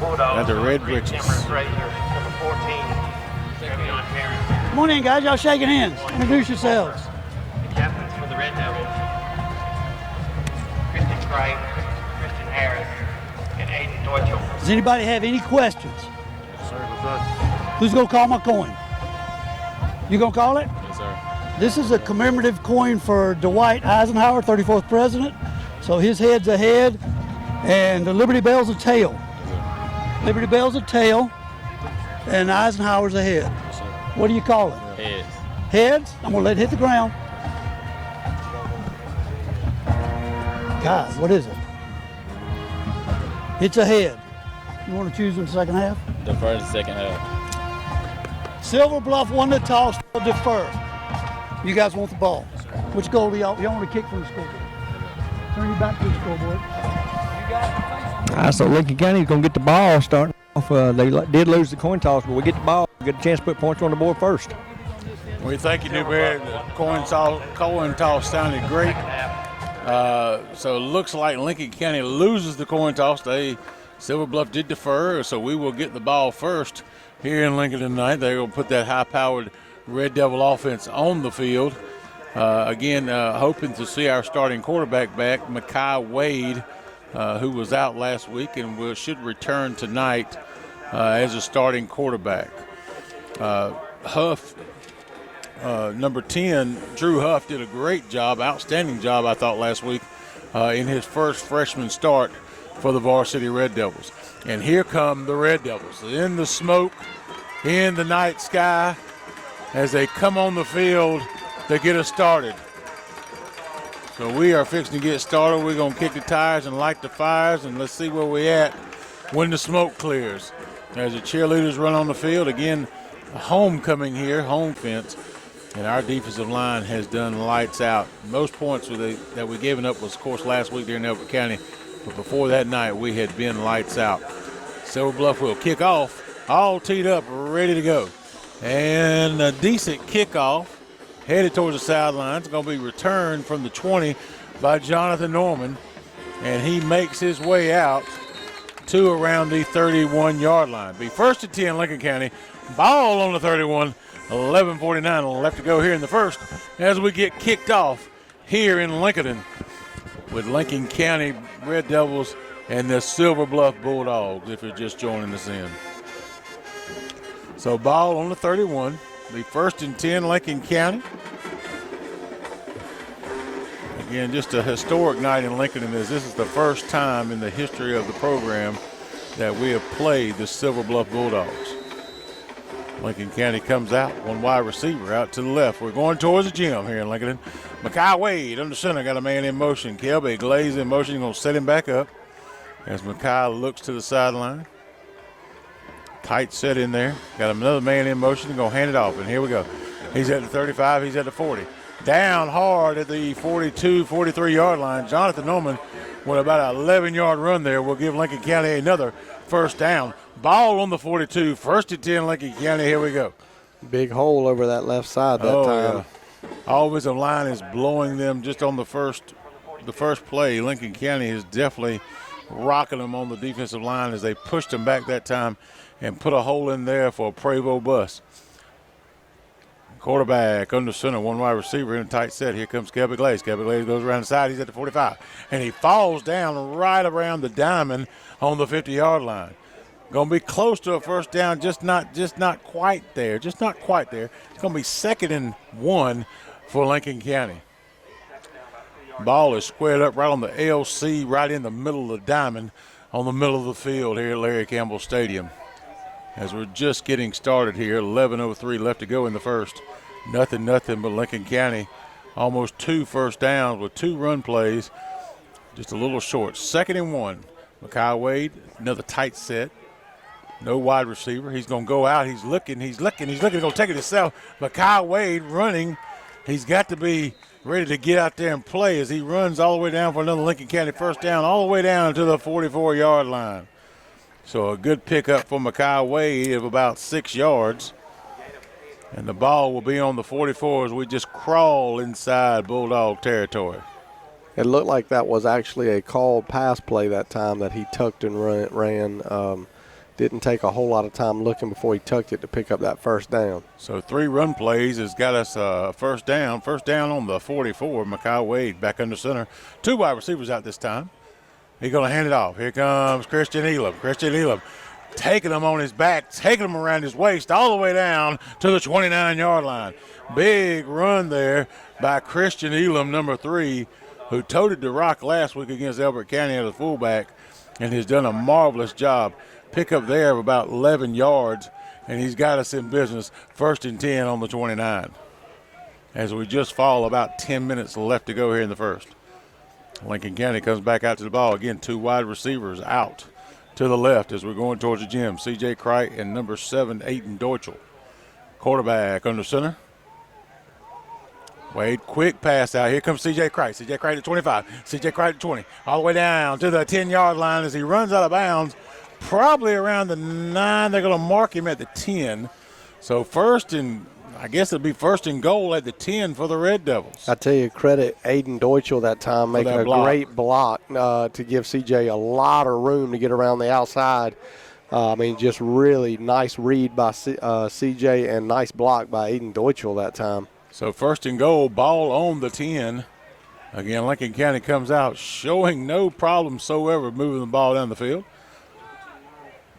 Bulldogs. The red britches. Number 14. Come on in, guys. Y'all shaking hands. Introduce yourselves. The captains for the Red Devils. Kristen Craig, Kristen Harris, and Aiden Deutschel. Does anybody have any questions? Yes, sir. What's up? Who's going to call my coin? You going to call it? Yes, sir. This is a commemorative coin for Dwight Eisenhower, 34th president. So his head's a head, and the Liberty Bell's a tail. Liberty Bell's a tail, and Eisenhower's a head. Yes, sir. What do you call it? Heads. Heads? I'm going to let it hit the ground. God, what is it? It's a head. You want to choose in the second half? Defer to the second half. Silver Bluff won the toss, defer. You guys want the ball. Which goal do y'all want to kick from the scoreboard? Turn you back to the scoreboard. You got it. So Lincoln County's going to get the ball starting off. They did lose the coin toss, but we get the ball. We get a chance to put points on the board first. We thank you, Newberry. The coin toss sounded great. So it looks like Lincoln County loses the coin toss. Silver Bluff did defer, so we will get the ball first here in Lincoln tonight. They're going to put that high-powered Red Devil offense on the field. Again, hoping to see our starting quarterback back, Mekhi Wade, who was out last week and should return tonight as a starting quarterback. Huff, number 10, Drew Huff, did a great job, outstanding job, I thought, last week in his first freshman start for the Varsity Red Devils. And here come the Red Devils in the smoke, in the night sky, as they come on the field to get us started. So we are fixing to get started. We're going to kick the tires and light the fires, and let's see where we're at when the smoke clears. As the cheerleaders run on the field, again, homecoming here, home fence, and our defensive line has done lights out. Most points that we given up was, of course, last week there in Elbert County, but before that night we had been lights out. Silver Bluff will kick off, all teed up, ready to go. And a decent kickoff, headed towards the sideline. It's going to be returned from the 20 by Jonathan Norman, and he makes his way out to around the 31-yard line. Be first and 10, Lincoln County. Ball on the 31, 11:49 left to go here in the first as we get kicked off here in Lincoln with Lincoln County Red Devils and the Silver Bluff Bulldogs, if you're just joining us in. So ball on the 31, be first and 10, Lincoln County. Again, just a historic night in Lincoln, and this is the first time in the history of the program that we have played the Silver Bluff Bulldogs. Lincoln County comes out, one wide receiver out to the left. We're going towards the gym here in Lincoln. Mekhi Wade under center, got a man in motion. Kelby Glaze in motion, going to set him back up as Mekhi looks to the sideline. Tight set in there. Got another man in motion, going to hand it off, and here we go. He's at the 35, he's at the 40. Down hard at the 42, 43-yard line. Jonathan Norman with about an 11-yard run there will give Lincoln County another first down. Ball on the 42, first and 10, Lincoln County. Here we go. Big hole over that left side that time. Yeah. Offensive line is blowing them just on the first play. Lincoln County is definitely rocking them on the defensive line as they pushed them back that time and put a hole in there for a Prevost bus. Quarterback under center, one wide receiver in a tight set. Here comes Kelby Glaze. Kelby Glaze goes around the side. He's at the 45. And he falls down right around the diamond on the 50-yard line. Going to be close to a first down, just not quite there. Just not quite there. It's going to be 2nd and 1 for Lincoln County. Ball is squared up right on the LC, right in the middle of the diamond, on the middle of the field here at Larry Campbell Stadium. As we're just getting started here, 11:03 left to go in the first. Nothing but Lincoln County. Almost 2 first downs with 2 run plays. Just a little short. 2nd and 1. Mekhi Wade, another tight set. No wide receiver. He's going to go out. He's looking. He's going to take it himself. Mekhi Wade running. He's got to be ready to get out there and play as he runs all the way down for another Lincoln County first down, all the way down to the 44-yard line. So a good pickup for Mekhi Wade of about 6 yards. And the ball will be on the 44 as we just crawl inside Bulldog territory. It looked like that was actually a called pass play that time that he tucked and ran. didn't take a whole lot of time looking before he tucked it to pick up that first down. So 3 run plays has got us first down. First down on the 44. Mekhi Wade back under center. 2 wide receivers out this time. He's going to hand it off. Here comes Christian Elam. Christian Elam taking him on his back, taking him around his waist all the way down to the 29-yard line. Big run there by Christian Elam, number 3, who toted the rock last week against Elbert County as a fullback and has done a marvelous job. Pickup there of about 11 yards, and he's got us in business. 1st and 10 on the 29. As we just fall about 10 minutes left to go here in the first. Lincoln County comes back out to the ball. Again, 2 wide receivers out to the left as we're going towards the gym. C.J. Cricht and number 7, Aiden Deutschel. Quarterback under center. Wade, quick pass out. Here comes C.J. Cricht. C.J. Cricht at 25. C.J. Cricht at 20. All the way down to the 10-yard line as he runs out of bounds. Probably around the 9. They're going to mark him at the 10. So I guess it'll be 1st and goal at the 10 for the Red Devils. I tell you, credit Aiden Deutschel that time making a great block to give CJ a lot of room to get around the outside. Just really nice read by CJ and nice block by Aiden Deutschel that time. So 1st and goal, ball on the 10. Again, Lincoln County comes out showing no problem whatsoever moving the ball down the field.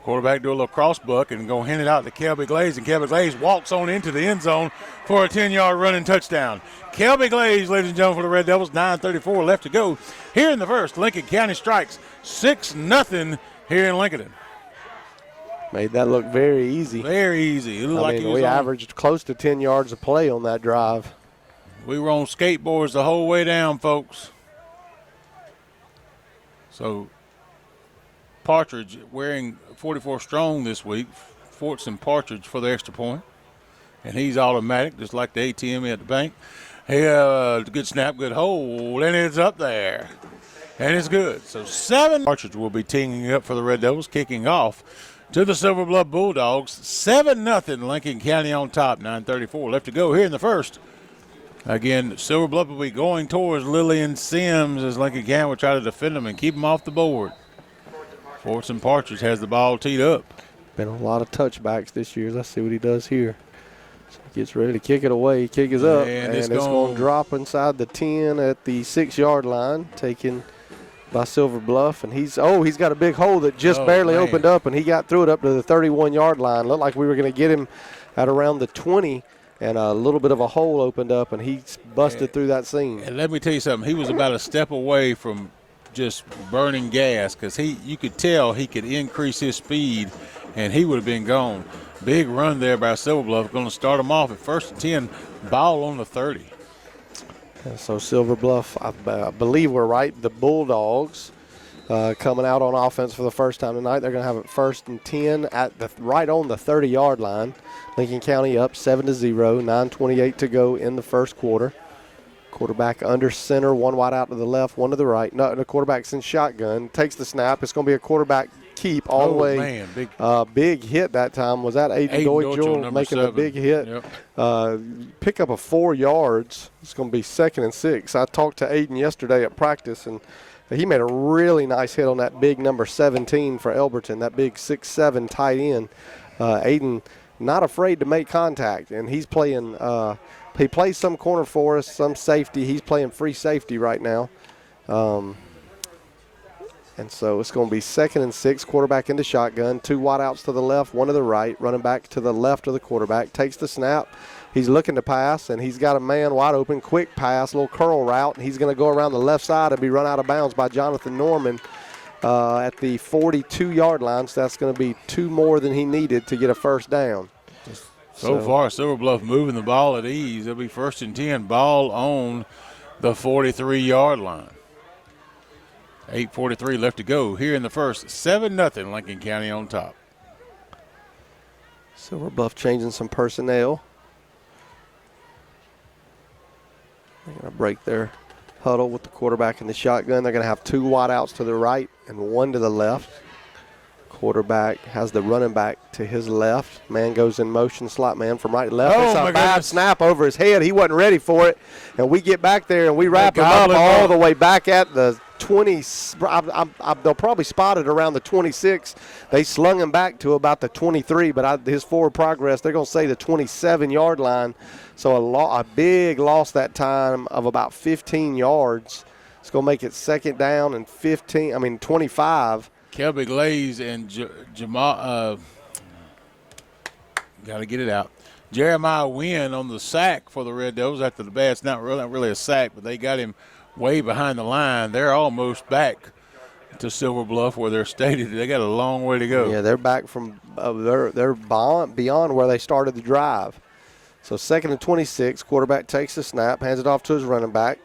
Quarterback do a little cross buck and go hand it out to Kelby Glaze, and Kelby Glaze walks on into the end zone for a 10-yard running touchdown. Kelby Glaze, ladies and gentlemen, for the Red Devils, 9:34 left to go. Here in the first, Lincoln County strikes 6-0 here in Lincoln. Made that look very easy. Very easy. It looked like we averaged close to 10 yards of play on that drive. We were on skateboards the whole way down, folks. So Partridge wearing 44 strong this week. Fortson Partridge for the extra point. And he's automatic, just like the ATM at the bank. Good snap, good hold, and it's up there. And it's good. So 7. Partridge will be teeing up for the Red Devils, kicking off to the Silver Bluff Bulldogs. 7-0 Lincoln County on top. 9:34 left to go here in the first. Again, Silver Bluff will be going towards Lillian Sims as Lincoln County will try to defend them and keep them off the board. Fortson Partridge has the ball teed up. Been a lot of touchbacks this year. Let's see what he does here. So he gets ready to kick it away. Kick is up, and it's going to drop inside the 10 at the 6-yard line, taken by Silver Bluff. And he's got a big hole that just barely opened up, and he got through it up to the 31-yard line. Looked like we were going to get him at around the 20, and a little bit of a hole opened up, and he busted through that seam. And let me tell you something. He was about a step away from just burning gas, because you could tell he could increase his speed and he would have been gone. Big run there by Silver Bluff, going to start him off at 1st and 10, ball on the 30. And so Silver Bluff, I believe we're right, the Bulldogs coming out on offense for the first time tonight. They're going to have it 1st and 10 right on the 30-yard line. Lincoln County up 7-0, 9:28 to go in the first quarter. Quarterback under center, 1 wide out to the left, 1 to the right. No, the quarterback's in shotgun. Takes the snap. It's going to be a quarterback keep all the way. Man, big hit that time. Was that Aiden Deutschel making 7. A big hit? Yep. Pick up of 4 yards. It's going to be 2nd and 6. I talked to Aiden yesterday at practice, and he made a really nice hit on that big number 17 for Elberton, that big 6'7" tight end. Aiden not afraid to make contact, and he's playing he plays some corner for us, some safety. He's playing free safety right now. And so it's going to be 2nd and 6, quarterback into shotgun, 2 wide outs to the left, 1 to the right, running back to the left of the quarterback, takes the snap. He's looking to pass, and he's got a man wide open, quick pass, little curl route, and he's going to go around the left side and be run out of bounds by Jonathan Norman at the 42-yard line. So that's going to be 2 more than he needed to get a first down. So far, Silver Bluff moving the ball at ease. It'll be 1st and 10, ball on the 43-yard line. 8:43 left to go here in the first. 7-0 Lincoln County on top. Silver Bluff changing some personnel. They're going to break their huddle with the quarterback in the shotgun. They're going to have 2 wide outs to the right and 1 to the left. Quarterback has the running back to his left. Man goes in motion, slot man from right to left. It's a bad snap over his head. He wasn't ready for it. And we get back there and we wrap him up all the way back at the 20. They'll probably spot it around the 26. They slung him back to about the 23, but his forward progress, they're going to say the 27-yard line. So a big loss that time of about 15 yards. It's going to make it second down and 25. Kelby Glaze and Jamal, got to get it out. Jeremiah Wynn on the sack for the Red Devils after the bad. It's not really a sack, but they got him way behind the line. They're almost back to Silver Bluff where they're stated. They got a long way to go. Yeah, they're back from they're beyond where they started the drive. So second and 26, quarterback takes the snap, hands it off to his running back.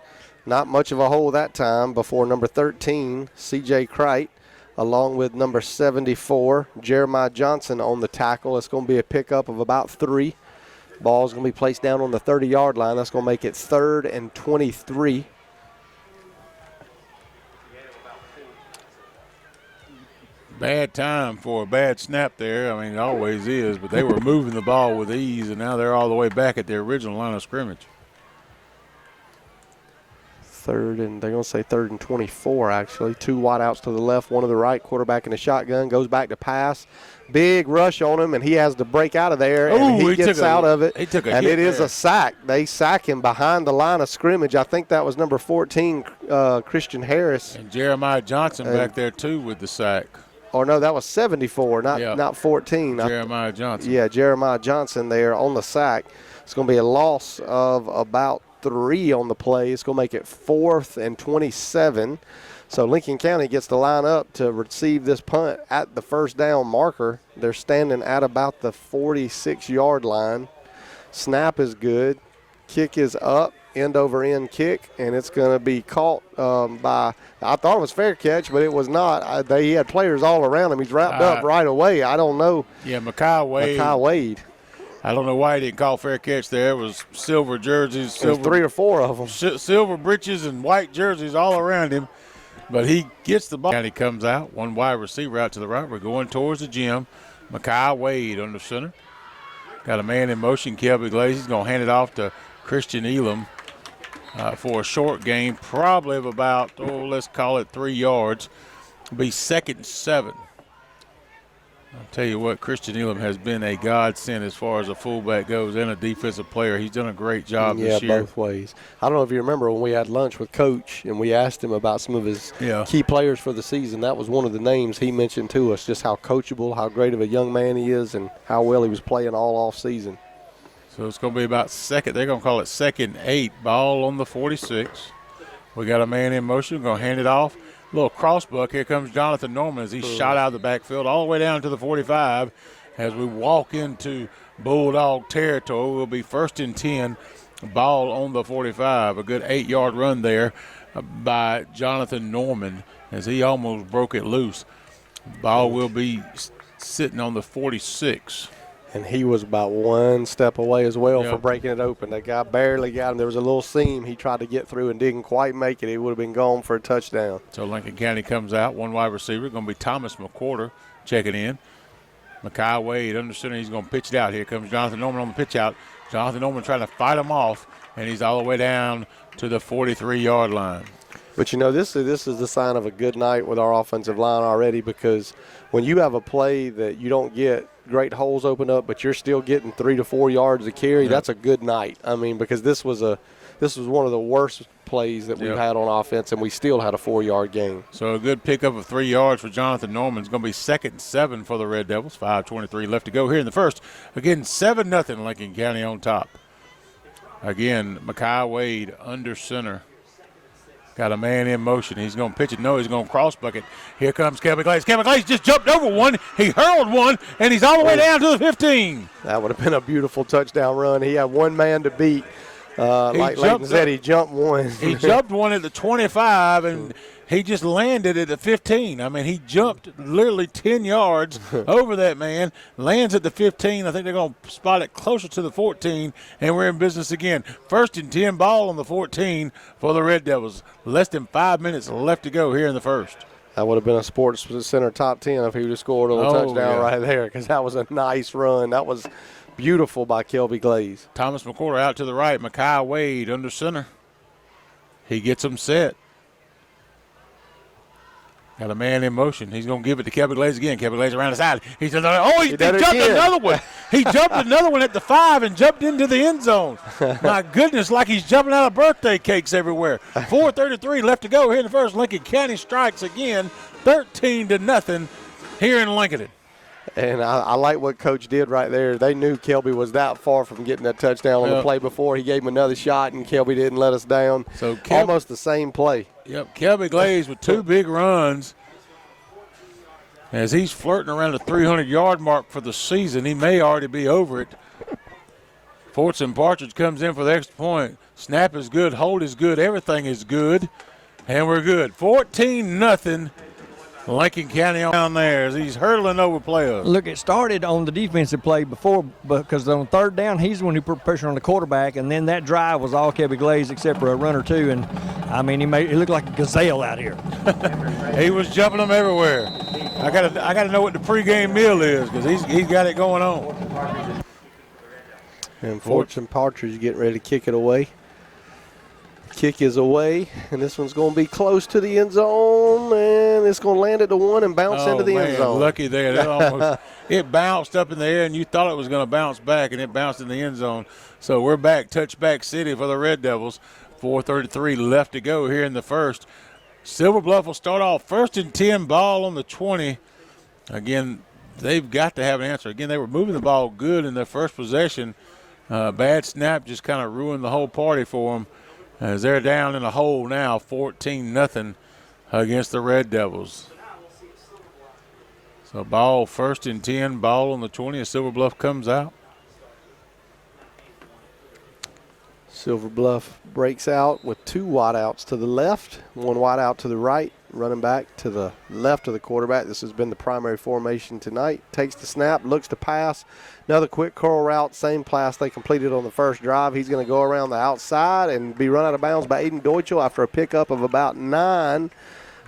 Not much of a hole that time before number 13, C.J. Crite, along with number 74, Jeremiah Johnson on the tackle. It's going to be a pickup of about 3. Ball's going to be placed down on the 30-yard line. That's going to make it 3rd and 23. Bad time for a bad snap there. I mean, it always is, but they were moving the ball with ease, and now they're all the way back at their original line of scrimmage. They're going to say 3rd and 24, actually. 2 wideouts to the left, 1 to the right. Quarterback in the shotgun, goes back to pass. Big rush on him, and he has to break out of there, and he gets out of it. And it is a sack. They sack him behind the line of scrimmage. I think that was number 14, Christian Harris. And Jeremiah Johnson back there, too, with the sack. Or no, that was 74, not 14. Jeremiah Johnson. Yeah, Jeremiah Johnson there on the sack. It's going to be a loss of about 3 on the play. It's going to make it 4th and 27. So Lincoln County gets to line up to receive this punt at the first down marker. They're standing at about the 46-yard line. Snap is good. Kick is up, end over end kick, and it's going to be caught by, I thought it was fair catch, but it was not. He had players all around him. He's wrapped up right away. I don't know. Yeah, Makai Wade. I don't know why he didn't call fair catch there. It was silver jerseys. There was 3 or 4 of them. Silver breeches and white jerseys all around him. But he gets the ball. And he comes out, 1 wide receiver out to the right. We're going towards the gym. Makai Wade under center. Got a man in motion, Kelby Glaze. He's going to hand it off to Christian Elam for a short gain, probably of about, let's call it 3 yards. It'll be 2nd and 7. I'll tell you what, Christian Elam has been a godsend as far as a fullback goes and a defensive player. He's done a great job this year. Yeah, both ways. I don't know if you remember when we had lunch with Coach and we asked him about some of his key players for the season. That was one of the names he mentioned to us, just how coachable, how great of a young man he is, and how well he was playing all off season. So it's going to be about second. They're going to call it 2nd and 8. Ball on the 46. We got a man in motion. Going to hand it off. Little crossbuck. Here comes Jonathan Norman as he shot out of the backfield all the way down to the 45. As we walk into Bulldog territory, we'll be 1st and 10. Ball on the 45. A good 8-yard run there by Jonathan Norman as he almost broke it loose. Ball will be sitting on the 46. And he was about 1 step away as well for breaking it open. That guy barely got him. There was a little seam he tried to get through and didn't quite make it. He would have been gone for a touchdown. So Lincoln County comes out, 1 wide receiver. Going to be Thomas McQuarter checking in. Makai Wade under center. He's going to pitch it out. Here comes Jonathan Norman on the pitch out. Jonathan Norman trying to fight him off, and he's all the way down to the 43-yard line. But, this is the sign of a good night with our offensive line already, because when you have a play that you don't get great holes open up, but you're still getting 3 to 4 yards to carry, that's a good night. I mean, because this was one of the worst plays that we've had on offense, and we still had a 4-yard gain. So a good pickup of 3 yards for Jonathan Norman. It's going to be 2nd and 7 for the Red Devils. 5:23 left to go here in the first. Again, 7-0 Lincoln County on top. Again, Makai Wade under center. Got a man in motion. He's going to pitch it. No, he's going to cross bucket. Here comes Kelby Glaze. Kelby Glaze just jumped over one. He hurled one, and he's all the way down to the 15. That would have been a beautiful touchdown run. He had one man to beat. Like Leighton said, he jumped one. He jumped one at the 25, and he just landed at the 15. I mean, he jumped literally 10 yards over that man, lands at the 15. I think they're going to spot it closer to the 14, and we're in business again. 1st and 10, ball on the 14 for the Red Devils. Less than 5 minutes left to go here in the first. That would have been a Sports Center top 10 if he would have scored a little touchdown right there, because that was a nice run. That was beautiful by Kelby Glaze. Thomas McQuarter out to the right. Makai Wade under center. He gets him set. Got a man in motion. He's going to give it to Kelby Glaze again. Kelby Glaze around the side. He jumped another one. He jumped another one at the 5 and jumped into the end zone. My goodness, like he's jumping out of birthday cakes everywhere. 4:33 left to go here in the first. Lincoln County strikes again, 13-0 here in Lincoln. And I like what Coach did right there. They knew Kelby was that far from getting that touchdown on the play before. He gave him another shot, and Kelby didn't let us down. So almost the same play. Yep, Kelby Glaze with 2 big runs. As he's flirting around the 300-yard mark for the season, he may already be over it. Fortson Partridge comes in for the extra point. Snap is good, hold is good, everything is good, and we're good. 14-0. Lincoln County down there as he's hurdling over players. Look, it started on the defensive play before because on third down, he's the one who put pressure on the quarterback, and then that drive was all Kelby Glaze except for a run or two. And, I mean, he looked like a gazelle out here. He was jumping them everywhere. I gotta know what the pregame meal is because he's got it going on. And Fortune Partridge getting ready to kick it away. Kick is away, and this one's going to be close to the end zone, and it's going to land at the 1 and bounce into the end zone. Lucky there. It bounced up in the air, and you thought it was going to bounce back, and it bounced in the end zone. So we're back, touchback city for the Red Devils. 4:33 left to go here in the first. Silver Bluff will start off 1st and 10, ball on the 20. Again, they've got to have an answer. Again, they were moving the ball good in their first possession. Bad snap just kind of ruined the whole party for them. As they're down in a hole now, 14-0 against the Red Devils. So ball 1st and 10, ball on the 20 as Silver Bluff comes out. Silver Bluff breaks out with 2 wideouts to the left, 1 wideout to the right, running back to the left of the quarterback. This has been the primary formation tonight. Takes the snap, looks to pass. Another quick curl route, same pass they completed on the first drive. He's going to go around the outside and be run out of bounds by Aiden Deutschel after a pickup of about 9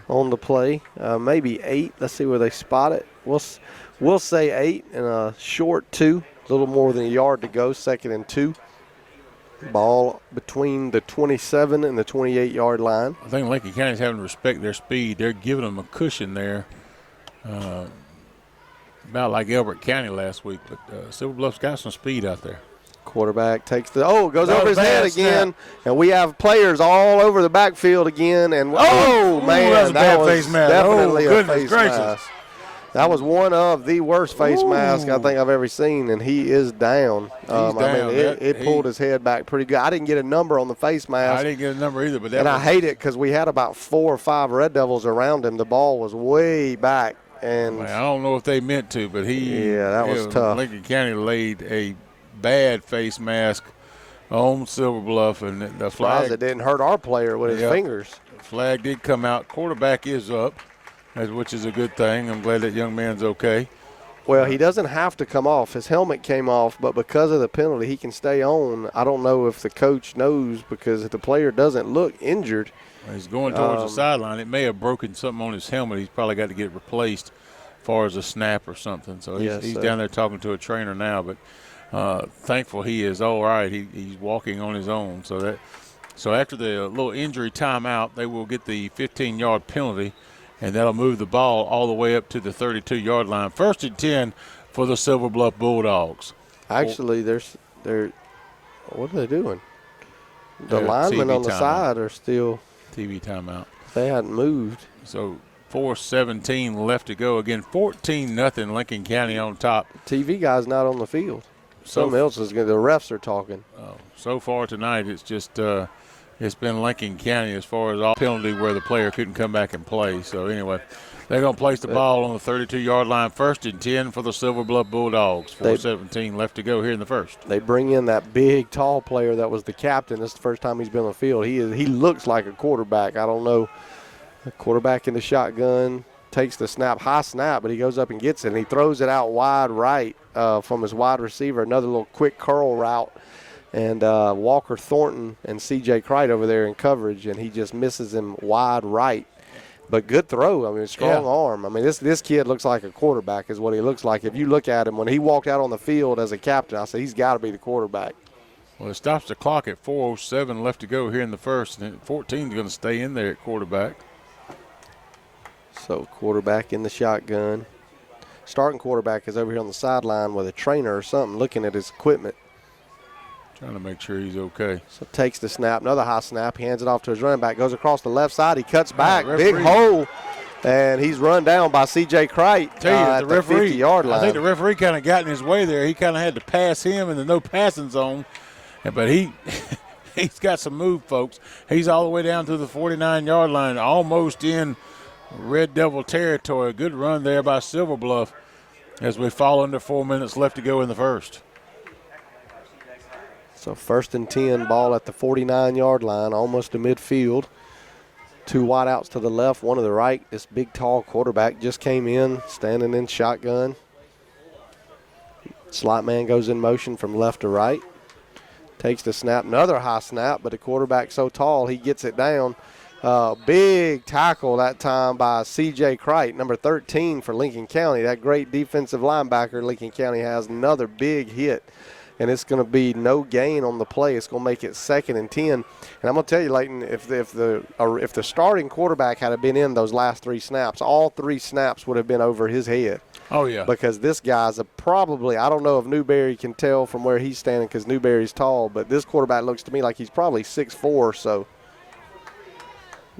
on the play, maybe 8. Let's see where they spot it. We'll say 8 and a short 2, a little more than a yard to go, 2nd and 2. Ball between the 27 and the 28-yard line. I think Lincoln County's having to respect their speed. They're giving them a cushion there, about like Elbert County last week. But Silver Bluff's got some speed out there. Quarterback takes goes over his head again, and we have players all over the backfield again. And man, that was definitely a face mask. That was one of the worst face masks I think I've ever seen, and he is down. It pulled his head back pretty good. I didn't get a number on the face mask. I didn't get a number either. I hate it because we had about 4 or 5 Red Devils around him. The ball was way back. And I don't know if they meant to, but that was tough. Lincoln County laid a bad face mask on Silver Bluff, and the flag. It didn't hurt our player with his fingers. The flag did come out. Quarterback is up, which is a good thing. I'm glad that young man's okay. Well, he doesn't have to come off. His helmet came off, but because of the penalty, he can stay on. I don't know if the coach knows because if the player doesn't look injured. He's going towards the sideline. It may have broken something on his helmet. He's probably got to get replaced as far as a snap or something. So he's down there talking to a trainer now, but thankful he is all right. He's walking on his own. So after the little injury timeout, they will get the 15-yard penalty, and that'll move the ball all the way up to the 32-yard line. 1st and 10 for the Silver Bluff Bulldogs. Actually, they're what are they doing? The linemen on the side are still TV timeout. They hadn't moved. So 4:17 left to go. Again, 14-0 Lincoln County on top. TV guy's not on the field. Something else is going. The refs are talking. So far tonight, it's just it's been Lincoln County as far as all penalty where the player couldn't come back and play. So anyway, they're going to place the ball on the 32-yard line. 1st and 10 for the Silver Bluff Bulldogs. 4:17 left to go here in the first. They bring in that big, tall player that was the captain. This is the first time he's been on the field. He looks like a quarterback. I don't know. A quarterback in the shotgun, takes the snap, high snap, but he goes up and gets it, and he throws it out wide right from his wide receiver. Another little quick curl route. And Walker Thornton and C.J. Cright over there in coverage, and he just misses him wide right. But good throw. I mean, strong arm. I mean, this kid looks like a quarterback is what he looks like. If you look at him, when he walked out on the field as a captain, I said he's got to be the quarterback. Well, it stops the clock at 4:07 left to go here in the first, and 14 is going to stay in there at quarterback. So quarterback in the shotgun. Starting quarterback is over here on the sideline with a trainer or something looking at his equipment. Trying to make sure he's okay. So takes the snap, another high snap. He hands it off to his running back, goes across the left side. He cuts back, big hole, and he's run down by C.J. Crite at the 50-yard line. I think the referee kind of got in his way there. He kind of had to pass him in the no passing zone, but he's got some move, folks. He's all the way down to the 49-yard line, almost in Red Devil territory. Good run there by Silver Bluff as we fall under 4 minutes left to go in the first. So 1st and 10, ball at the 49-yard line, almost to midfield. 2 wideouts to the left, 1 to the right. This big, tall quarterback just came in, standing in shotgun. Slot man goes in motion from left to right. Takes the snap, another high snap, but the quarterback's so tall he gets it down. Big tackle that time by C.J. Crite, number 13 for Lincoln County. That great defensive linebacker Lincoln County has, another big hit. And it's going to be no gain on the play. It's going to make it 2nd and 10. And I'm going to tell you, Leighton, if the starting quarterback had been in those last 3 snaps, all 3 snaps would have been over his head. Oh, yeah. Because this guy's probably, I don't know if Newberry can tell from where he's standing because Newberry's tall, but this quarterback looks to me like he's probably 6'4", or so.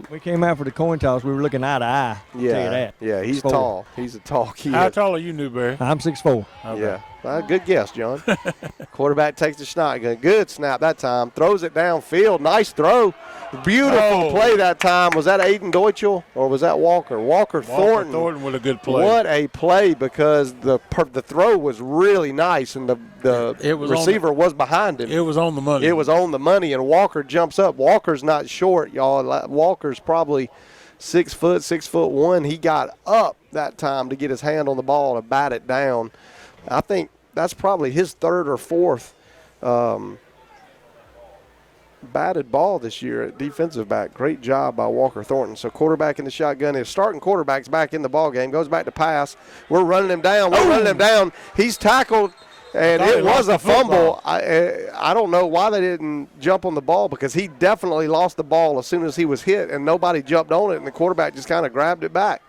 We came out for the coin toss. We were looking eye to eye. I'll tell you that. Yeah, he's tall. He's a tall kid. How tall are you, Newberry? I'm 6'4". Okay. Yeah. Good guess, John. Quarterback takes the shotgun. Good snap that time. Throws it downfield. Nice throw. Beautiful play that time. Was that Aiden Deutschel or was that Walker? Walker Thornton. Thornton with a good play. What a play because the throw was really nice and the receiver was behind him. It was on the money. It was on the money, and Walker jumps up. Walker's not short, y'all. Walker's probably 6 foot, 6'1". He got up that time to get his hand on the ball to bat it down. I think that's probably his 3rd or 4th batted ball this year at defensive back. Great job by Walker Thornton. So quarterback in the shotgun. His starting quarterback's back in the ball game. Goes back to pass. We're running him down. He's tackled, and it was a fumble. I don't know why they didn't jump on the ball because he definitely lost the ball as soon as he was hit, and nobody jumped on it, and the quarterback just kind of grabbed it back.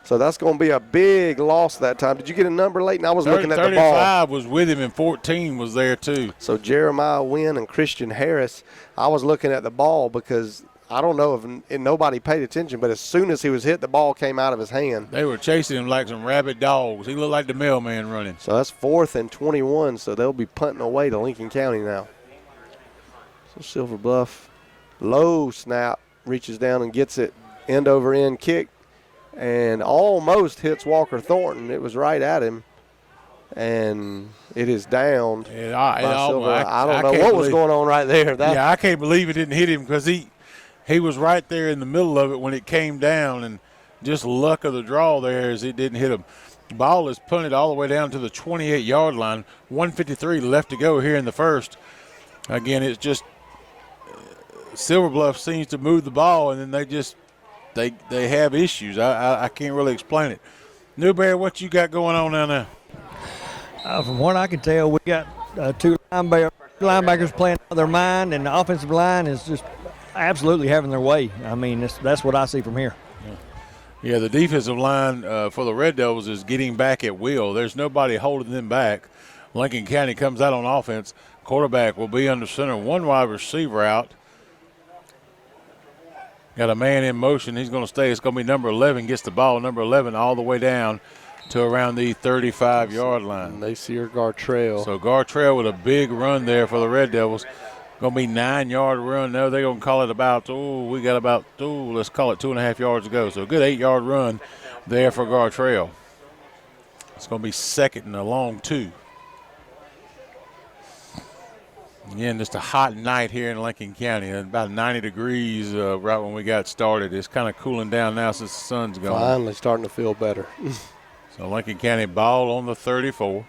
So that's going to be a big loss that time. Did you get a number, Leighton? I was looking at the ball. 35 was with him, and 14 was there too. So Jeremiah Wynn and Christian Harris, I was looking at the ball because I don't know if nobody paid attention, but as soon as he was hit, the ball came out of his hand. They were chasing him like some rabid dogs. He looked like the mailman running. So that's 4th and 21, so they'll be punting away to Lincoln County now. So Silver Bluff, low snap, reaches down and gets it, end over end kick. And almost hits Walker Thornton. It was right at him, and it is downed by Silver. I don't know what was going on right there. I can't believe it didn't hit him because he was right there in the middle of it when it came down, and just luck of the draw there is it didn't hit him. Ball is punted all the way down to the 28-yard line. 1:53 left to go here in the first. Again, it's just Silver Bluff seems to move the ball, and then they have issues. I can't really explain it. Newberry, what you got going on down there? From what I can tell, we got 2 linebackers playing out of their mind, and the offensive line is just absolutely having their way. I mean, that's what I see from here. Yeah, the defensive line for the Red Devils is getting back at will. There's nobody holding them back. Lincoln County comes out on offense. Quarterback will be under center. 1 wide receiver out. Got a man in motion. He's going to stay. It's going to be number 11. Gets the ball. Number 11 all the way down to around the 35-yard line. Nacier Gartrell. So Gartrell with a big run there for the Red Devils. Going to be 9-yard run. No, they're going to call it let's call it 2.5 yards to go. So a good 8-yard run there for Gartrell. It's going to be 2nd and a long 2. Again, just a hot night here in Lincoln County. About 90 degrees right when we got started. It's kind of cooling down now since the sun's gone. Finally starting to feel better. So Lincoln County ball on the 34.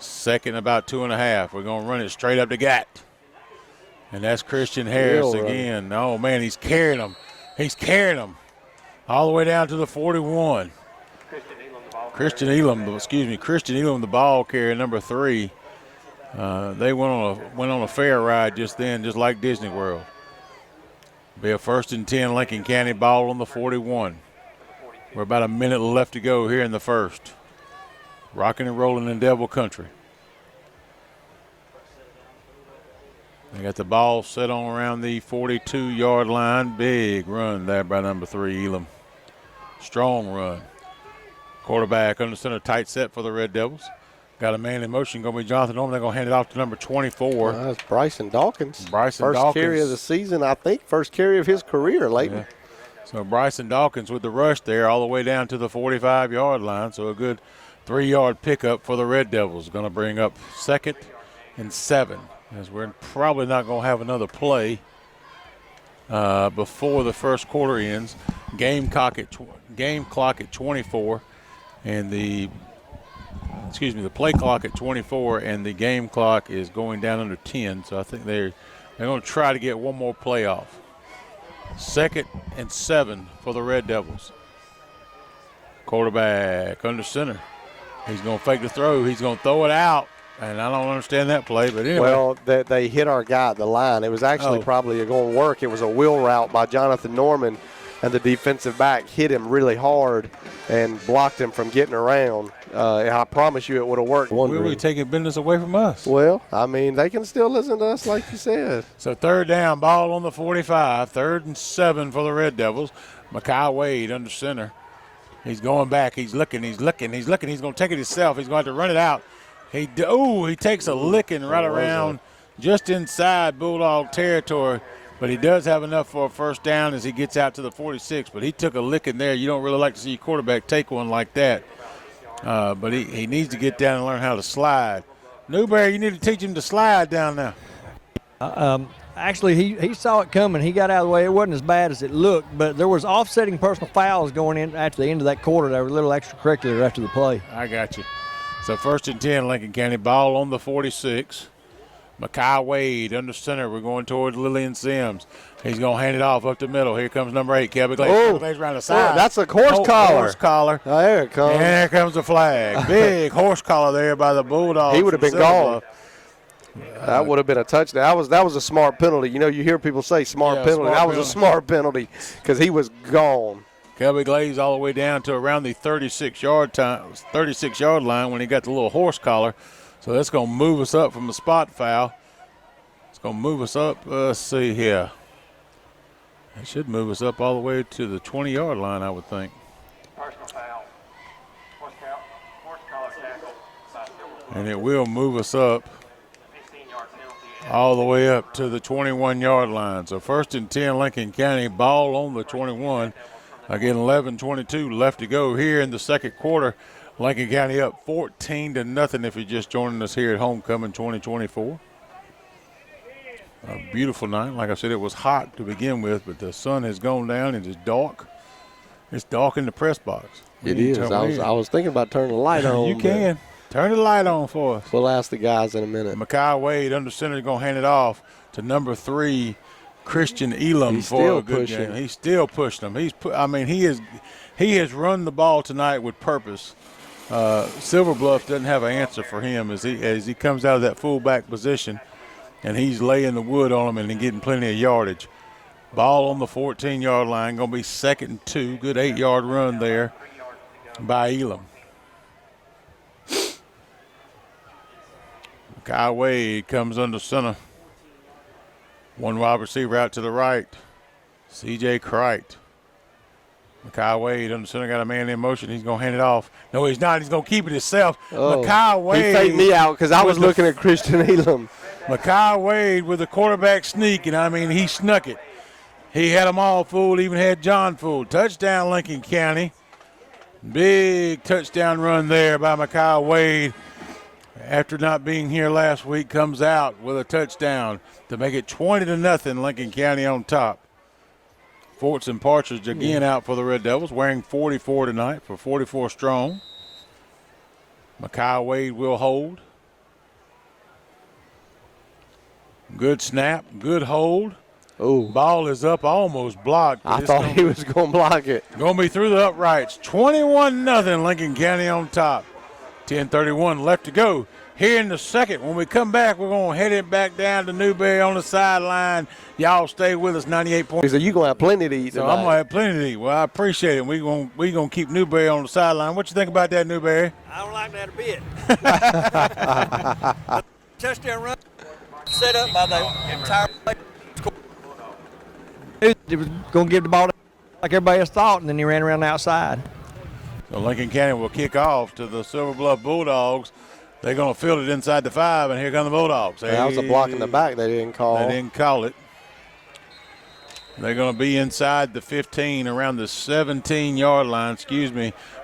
2nd about 2.5. We're going to run it straight up the gut. And that's Christian Harris again. Oh, man, he's carrying them. All the way down to the 41. Christian Elam, the ball carrier, number 3. They went on a fair ride just then, just like Disney World. Be a 1st and 10 Lincoln County, ball on the 41. We're about a minute left to go here in the first. Rocking and rolling in Devil Country. They got the ball set on around the 42-yard line. Big run there by number 3, Elam. Strong run. Quarterback under center, tight set for the Red Devils. Got a man in motion, going to be Jonathan Norman. They're going to hand it off to number 24. That's Bryson Dawkins. First carry of the season, I think. First carry of his career, Leighton. Yeah. So Bryson Dawkins with the rush there all the way down to the 45-yard line. So a good 3-yard pickup for the Red Devils. Going to bring up 2nd and 7. As we're probably not going to have another play before the first quarter ends. Game clock at 24, and the play clock at 24, and the game clock is going down under 10. So I think they're going to try to get one more play off. 2nd and 7 for the Red Devils. Quarterback under center. He's going to fake the throw. He's going to throw it out. And I don't understand that play, but anyway. Well, they hit our guy at the line. It was actually probably going to work. It was a wheel route by Jonathan Norman, and the defensive back hit him really hard and blocked him from getting around. I promise you it would have worked. We're really taking business away from us. Well, I mean, they can still listen to us like you said. So 3rd down, ball on the 45, 3rd and 7 for the Red Devils. Mekhi Wade under center. He's going back. He's looking. He's going to take it himself. He's going to have to run it out. He takes a licking right around just inside Bulldog territory, but he does have enough for a first down as he gets out to the 46. But he took a licking there. You don't really like to see your quarterback take one like that. But he needs to get down and learn how to slide. Newberry, you need to teach him to slide down now. Actually, he saw it coming. He got out of the way. It wasn't as bad as it looked, but there was offsetting personal fouls going in at the end of that quarter. There were a little extracurricular after the play. I got you. So 1st and 10, Lincoln County. Ball on the 46. Mekhi Wade under center. We're going towards Lillian Sims. He's going to hand it off up the middle. Here comes number 8, Kelby Glaze. Oh, Glaze around the side. That's a horse collar. Horse collar. Oh, there it comes. And there comes the flag. Big horse collar there by the Bulldogs. He would have been gone. That would have been a touchdown. That was a smart penalty. You know, you hear people say smart penalty. That was a smart penalty because he was gone. Kelby Glaze all the way down to around the 36-yard line when he got the little horse collar. So that's going to move us up from the spot foul. It's going to move us up. Let's see here. It should move us up all the way to the 20-yard line, I would think. Personal foul. Horse collar tackle. And it will move us up 15-yard penalty. all the way up to the 21-yard line. So 1st and 10, Lincoln County. Ball on the 21. Again, 11:22 left to go here in the second quarter. Lincoln County up 14-0 if you're just joining us here at Homecoming 2024. A beautiful night. Like I said, it was hot to begin with, but the sun has gone down and it's dark. It's dark in the press box. It is. I was thinking about turning the light on. You can. Turn the light on for us. We'll ask the guys in a minute. Mekhi Wade under center is going to hand it off to number 3, Christian Elam for a good game. He's still pushing them. He has run the ball tonight with purpose. Silver Bluff doesn't have an answer for him as he comes out of that fullback position, and he's laying the wood on him and getting plenty of yardage. Ball on the 14-yard line, going to be 2nd and 2. Good 8-yard run there by Elam. Mekhi Wade comes under center. One wide receiver out to the right. C.J. Crite. Mekhi Wade under center, got a man in motion. He's going to hand it off. No, he's not. He's going to keep it himself. Mekhi Wade. He faked me out because I was looking at Christian Elam. Mekhi Wade with the quarterback sneak, and he snuck it. He had them all fooled, even had John fooled. Touchdown, Lincoln County. Big touchdown run there by Mekhi Wade. After not being here last week, comes out with a touchdown to make it 20-0, Lincoln County on top. Forts and Partridge again out for the Red Devils, wearing 44 tonight for 44 strong. Mekhi Wade will hold. Good snap, good hold. Ooh. Ball is up, almost blocked. I thought he was going to block it. Going to be through the uprights. 21-0, Lincoln County on top. 10:31 left to go here in the second. When we come back, we're going to head it back down to Newberry on the sideline. Y'all stay with us, 98 points. So you're going to have plenty to eat So tonight. I'm going to have plenty to eat. Well, I appreciate it. We're going to keep Newberry on the sideline. What you think about that, Newberry? I don't like that a bit. Touchdown run set up by the entire play. He was going to give the ball like everybody else thought, and then he ran around the outside. So Lincoln County will kick off to the Silver Bluff Bulldogs. They're going to field it inside the 5, and here come the Bulldogs. That was a block in the back they didn't call. They didn't call it. They're going to be inside the 15, around the 17-yard line,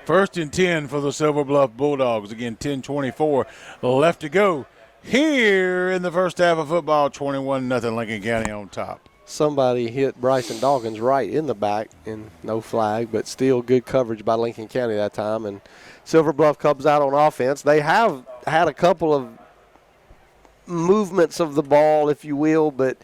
First and 10 for the Silver Bluff Bulldogs. Again, 10:24 left to go here in the first half of football. 21-0 Lincoln County on top. Somebody hit Bryson Dawkins right in the back, and no flag, but still good coverage by Lincoln County that time. And Silver Bluff comes out on offense. They have had a couple of movements of the ball, if you will, but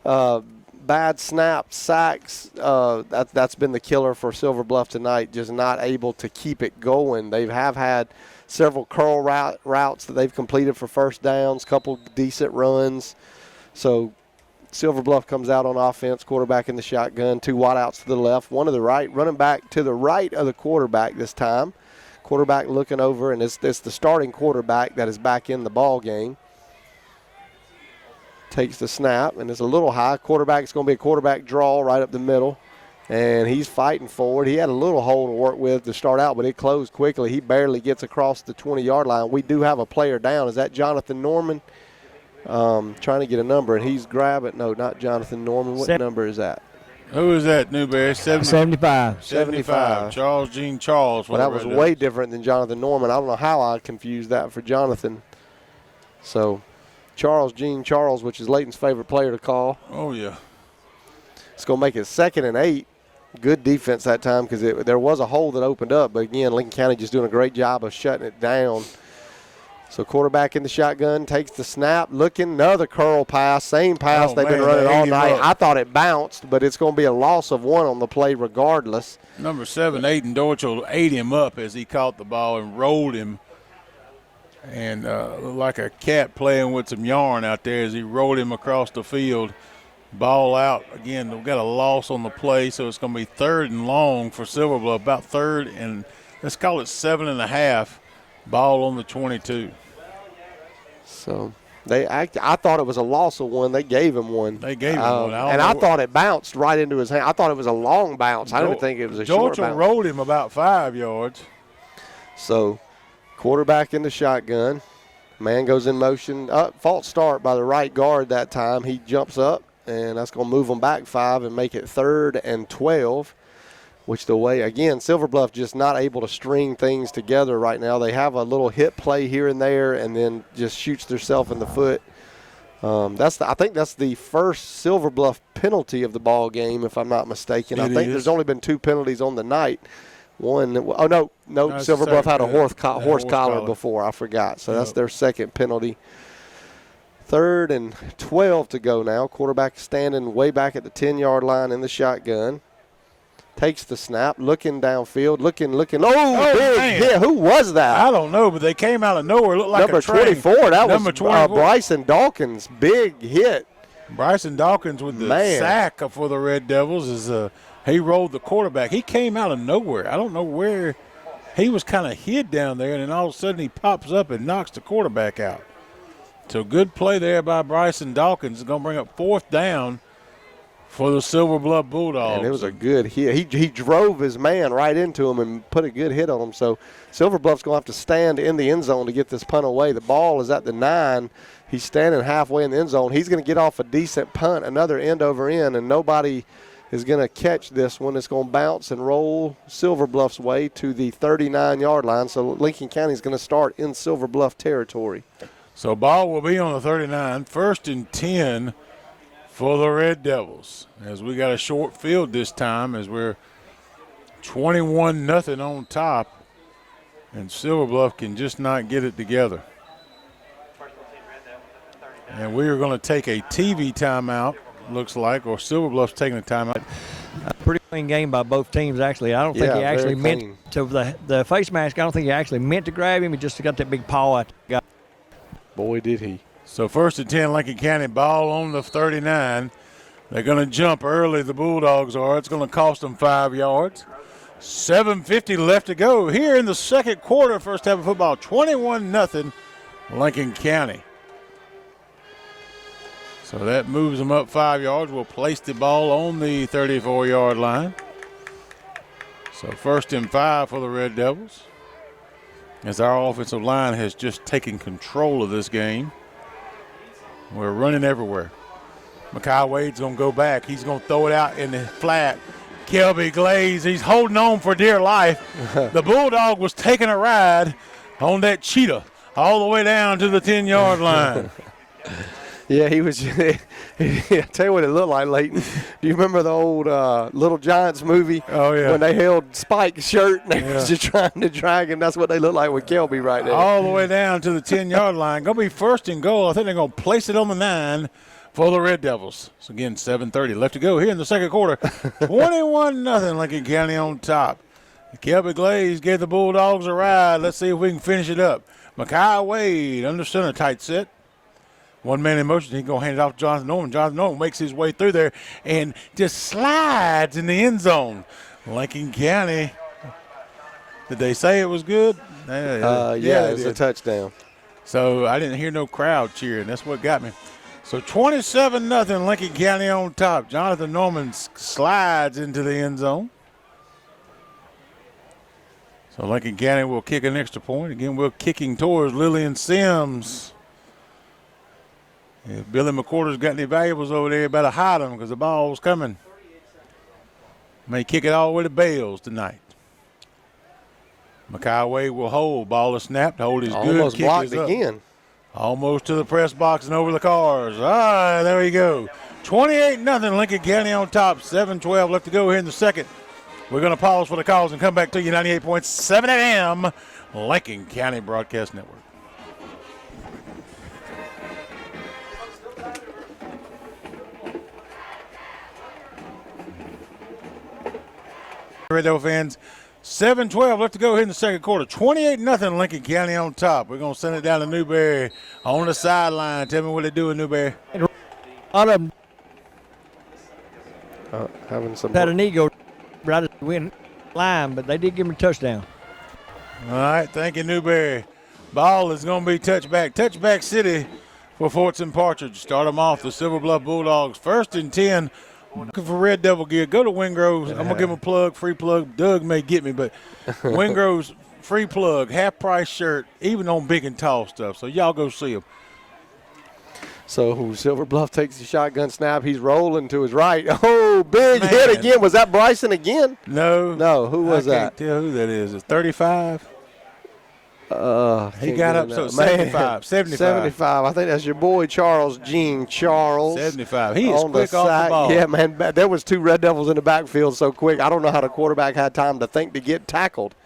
bad snaps, sacks, that's been the killer for Silver Bluff tonight, just not able to keep it going. They have had several curl routes that they've completed for first downs, couple decent runs. So Silver Bluff comes out on offense, quarterback in the shotgun, 2 wideouts to the left, 1 to the right, running back to the right of the quarterback this time. Quarterback looking over, and it's the starting quarterback that is back in the ball game. Takes the snap, and it's a little high. Quarterback's going to be a quarterback draw right up the middle, and he's fighting forward. He had a little hole to work with to start out, but it closed quickly. He barely gets across the 20-yard line. We do have a player down. Is that Jonathan Norman? Trying to get a number, and he's grabbing. No, not Jonathan Norman. What number is that? Who is that, Newberry? 75. 75. Charles Jean Charles. Well, that was way different than Jonathan Norman. I don't know how I confused that for Jonathan. So Charles Jean Charles, which is Layton's favorite player to call. Oh, yeah. It's going to make it 2nd and 8. Good defense that time because there was a hole that opened up. But, again, Lincoln County just doing a great job of shutting it down. So quarterback in the shotgun, takes the snap, looking, another curl pass, same pass they've been running all night. I thought it bounced, but it's going to be a loss of 1 on the play regardless. Number 7, Aiden Dorchel, ate him up as he caught the ball and rolled him. And looked like a cat playing with some yarn out there as he rolled him across the field. Ball out. Again, we've got a loss on the play, so it's going to be 3rd and long for Silver Bluff, about 3rd and let's call it 7.5. Ball on the 22. So I thought it was a loss of 1. They gave him 1. They gave him 1. I thought it bounced right into his hand. I thought it was a long bounce. I didn't think it was a short bounce. Dorchel rolled him about 5 yards. So quarterback in the shotgun. Man goes in motion. False start by the right guard that time. He jumps up, and that's going to move them back 5 and make it 3rd and 12. Which the way, again, Silver Bluff just not able to string things together right now. They have a little hit play here and there and then just shoots themselves in the foot. I think that's the first Silver Bluff penalty of the ball game, if I'm not mistaken. I think there's only been 2 penalties on the night. Silver Bluff had a horse collar before. I forgot. So that's their second penalty. 3rd and 12 to go now. Quarterback standing way back at the 10-yard line in the shotgun. Takes the snap, looking downfield, looking. Oh, big hit. Who was that? I don't know, but they came out of nowhere. Looked like number a train. 24. That number was 24. Bryson Dawkins. Big hit. Bryson Dawkins with the sack for the Red Devils he rolled the quarterback. He came out of nowhere. I don't know where. He was kind of hid down there, and then all of a sudden he pops up and knocks the quarterback out. So good play there by Bryson Dawkins. It's going to bring up 4th down for the Silver Bluff Bulldogs. And it was a good hit. He drove his man right into him and put a good hit on him. So Silver Bluff's going to have to stand in the end zone to get this punt away. The ball is at the 9. He's standing halfway in the end zone. He's going to get off a decent punt, another end over end, and nobody is going to catch this one. It's going to bounce and roll Silver Bluff's way to the 39-yard line. So Lincoln County is going to start in Silver Bluff territory. So ball will be on the 39, 1st and 10 for the Red Devils, as we got a short field this time, as we're 21-0 on top, and Silver Bluff can just not get it together. And we are going to take a TV timeout, looks like, or Silver Bluff's taking a timeout. Pretty clean game by both teams, actually. I don't think he actually meant to the face mask. I don't think he actually meant to grab him. He just got that big paw at the guy. Boy, did he. So 1st and 10, Lincoln County, ball on the 39. They're going to jump early, the Bulldogs are. It's going to cost them 5 yards. 7:50 left to go here in the second quarter, first half of football. 21-0 Lincoln County. So that moves them up 5 yards. We'll place the ball on the 34-yard line. So 1st and 5 for the Red Devils, as our offensive line has just taken control of this game. We're running everywhere. Makai Wade's going to go back. He's going to throw it out in the flat. Kelby Glaze, he's holding on for dear life. The Bulldog was taking a ride on that cheetah all the way down to the 10-yard line. Yeah, he was. I'll tell you what it looked like, Leighton. Do you remember the old Little Giants movie? Oh, yeah. When they held Spike's shirt and they was just trying to drag him. That's what they look like with Kelby right there. All the way down to the 10-yard line. Going to be 1st and goal. I think they're going to place it on the 9 for the Red Devils. So, again, 7:30 left to go here in the second quarter. 21-0 Lincoln County on top. Kelby Glaze gave the Bulldogs a ride. Let's see if we can finish it up. Makai Wade under center, tight set. One man in motion. He's going to hand it off to Jonathan Norman. Jonathan Norman makes his way through there and just slides in the end zone. Lincoln County. Did they say it was good? Yeah, it was a touchdown. So I didn't hear no crowd cheering. That's what got me. So 27-0 Lincoln County on top. Jonathan Norman slides into the end zone. So Lincoln County will kick an extra point. Again, we're kicking towards Lillian Sims. If Billy McCorder's got any valuables over there, better hide them because the ball's coming. May kick it all the way to Bales tonight. Makai Wade will hold. Ball is snapped. Hold is good. Almost blocked again. Almost to the press box and over the cars. All right, there we go. 28-0 Lincoln County on top. 7:12 left to go here in the second. We're going to pause for the calls and come back to you. 98.7 FM, Lincoln County Broadcast Network. Red Devil fans, 7:12 left to go here in the second quarter. 28-0 Lincoln County on top. We're going to send it down to Newberry on the sideline. Tell me what they do in Newberry. On having some. had an ego right at the win line, but they did give him a touchdown. All right, thank you, Newberry. Ball is going to be touchback. Touchback city for Fortson Partridge. Start them off, the Silver Bluff Bulldogs. 1st and 10. Looking for Red Devil gear. Go to Wingrove's. I'm going to give him a plug, free plug. Doug may get me, but Wingrove's free plug, half price shirt, even on big and tall stuff. So y'all go see him. So Silver Bluff takes the shotgun snap. He's rolling to his right. Oh, big hit again. Was that Bryson again? No. Who was that? I can't tell who that is. It's 35. He got up, so 75. 75. I think that's your boy Gene Charles. 75. He is quick off the ball. Yeah, man. There was 2 Red Devils in the backfield so quick. I don't know how the quarterback had time to think to get tackled.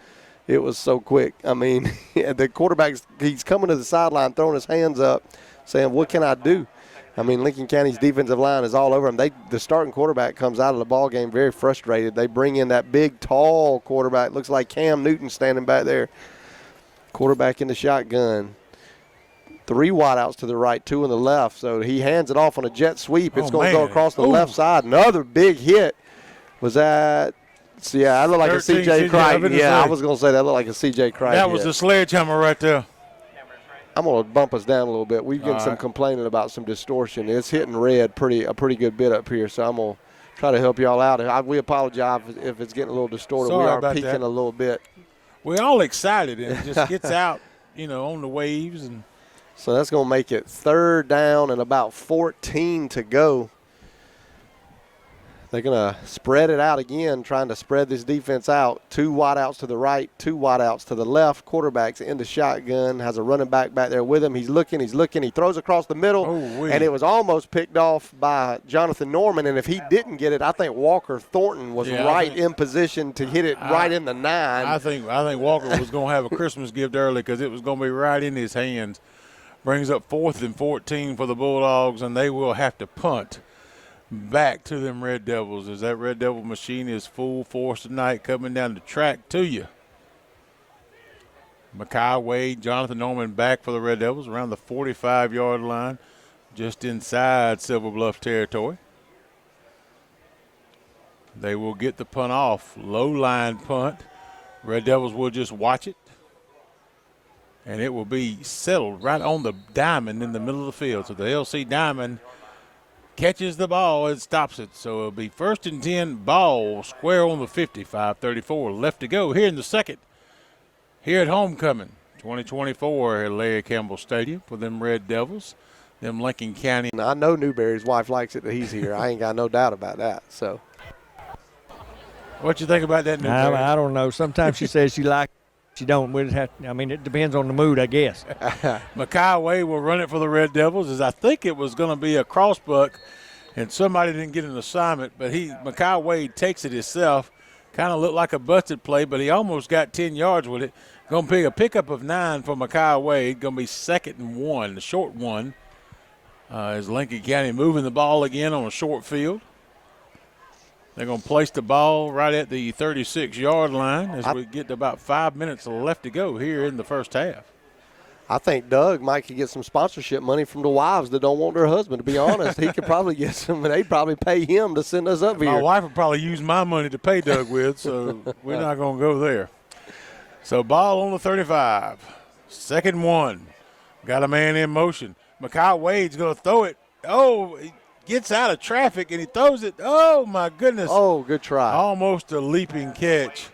It was so quick. I mean, the quarterback, he's coming to the sideline, throwing his hands up, saying, what can I do? I mean, Lincoln County's defensive line is all over him. The starting quarterback comes out of the ball game very frustrated. They bring in that big, tall quarterback. Looks like Cam Newton standing back there. Quarterback in the shotgun. 3 wideouts to the right, 2 on the left. So he hands it off on a jet sweep. It's going to go across the left side. Another big hit. Was that? Yeah, that looked like a C.J. Crichton. Yeah, I was going to say that looked like a C.J. Crichton. That was the sledgehammer right there. I'm going to bump us down a little bit. We've getting some complaining about some distortion. It's hitting red a pretty good bit up here, so I'm going to try to help y'all out. We apologize if it's getting a little distorted. Sorry, we are peaking a little bit. We're all excited, and it just gets out, on the waves. And so that's going to make it 3rd down and about 14 to go. They're going to spread it out again, trying to spread this defense out. 2 wideouts to the right, 2 wideouts to the left. Quarterback's in the shotgun, has a running back there with him. He's looking. He throws across the middle, and it was almost picked off by Jonathan Norman. And if he didn't get it, I think Walker Thornton was in position to hit it right in the 9. I think Walker was going to have a Christmas gift early because it was going to be right in his hands. Brings up 4th and 14 for the Bulldogs, and they will have to punt. back to them Red Devils as that Red Devil machine is full force tonight coming down the track to you. Makai Wade, Jonathan Norman back for the Red Devils around the 45-yard line, just inside Silver Bluff territory. They will get the punt off. Low line punt. Red Devils will just watch it. And it will be settled right on the diamond in the middle of the field. So the LC Diamond catches the ball and stops it. So it'll be 1st and 10, ball square on the 50, 5:34 left to go here in the second. Here at homecoming, 2024 at Larry Campbell Stadium for them Red Devils, them Lincoln County. I know Newberry's wife likes it that he's here. I ain't got no doubt about that. So, what you think about that, Newberry? I don't know. Sometimes she says she likes it, she don't. It depends on the mood, I guess. Makai Wade will run it for the Red Devils, as I think it was going to be a crossbuck, and somebody didn't get an assignment, but Makai Wade takes it himself. Kind of looked like a busted play, but he almost got 10 yards with it. Going to be a pickup of 9 for Makai Wade. Going to be 2nd and 1, the short one. As Lincoln County moving the ball again on a short field. They're going to place the ball right at the 36-yard line as we get to about 5 minutes left to go here in the first half. I think Doug might could get some sponsorship money from the wives that don't want their husband. To be honest, he could probably get some, and they'd probably pay him to send us up here. My wife would probably use my money to pay Doug with, so we're not going to go there. So ball on the 35. 2nd and 1. Got a man in motion. Makai Wade's going to throw it. Oh, he gets out of traffic, and he throws it. Oh, my goodness. Oh, good try. Almost a leaping catch.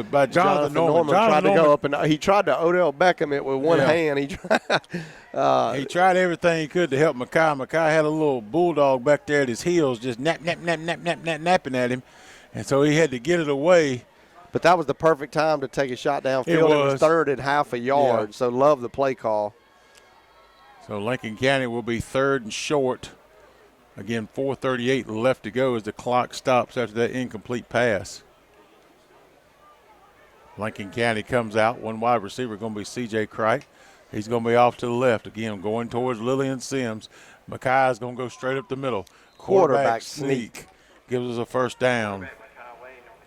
By Jonathan Norman. Tried to go up, and he tried to Odell Beckham it with one hand. He tried everything he could to help Makai. Makai had a little Bulldog back there at his heels just napping at him, and so he had to get it away. But that was the perfect time to take a shot downfield. It was 3rd and half a yard, so love the play call. So Lincoln County will be 3rd and short. Again, 4:38 left to go as the clock stops after that incomplete pass. Lincoln County comes out. One wide receiver going to be C.J. Cricht. He's going to be off to the left. Again, going towards Lillian Sims. Makai is going to go straight up the middle. Quarterback sneak gives us a first down.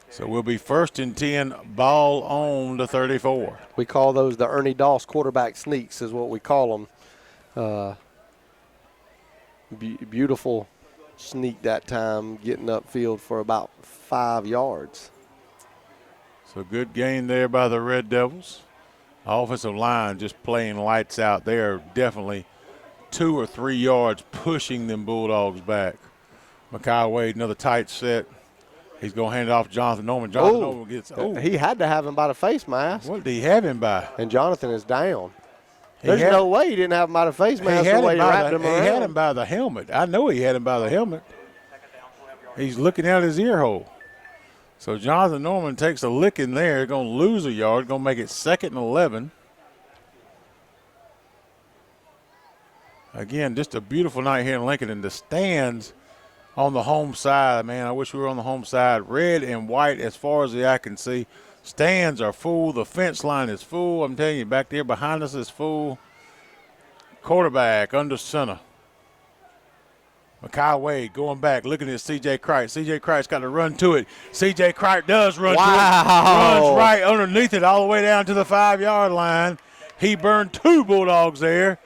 So we'll be 1st and 10, ball on the 34. We call those the Ernie Doss quarterback sneaks is what we call them. Beautiful sneak that time, getting upfield for about 5 yards. So good gain there by the Red Devils. Offensive line just playing lights out. They are definitely 2 or 3 yards pushing them Bulldogs back. Makai Wade, another tight set. He's going to hand it off to Jonathan Norman. Jonathan Norman gets He had to have him by the face mask. What did he have him by? And Jonathan is down. There's no way he didn't have him by the face mask. The way he wrapped him around. He had him by the helmet. I know he had him by the helmet. He's looking out his ear hole. So Jonathan Norman takes a lick in there, going to lose a yard, going to make it 2nd and 11. Again, just a beautiful night here in Lincoln, and the stands on the home side, man, I wish we were on the home side. Red and white as far as the eye can see. Stands are full. The fence line is full. I'm telling you, back there behind us is full. Quarterback under center. Makai Wade going back, looking at C.J. Cricht. C.J. Cricht's got to run to it. C.J. Cricht does run to it. Runs right underneath it all the way down to the 5-yard line. He burned 2 Bulldogs there.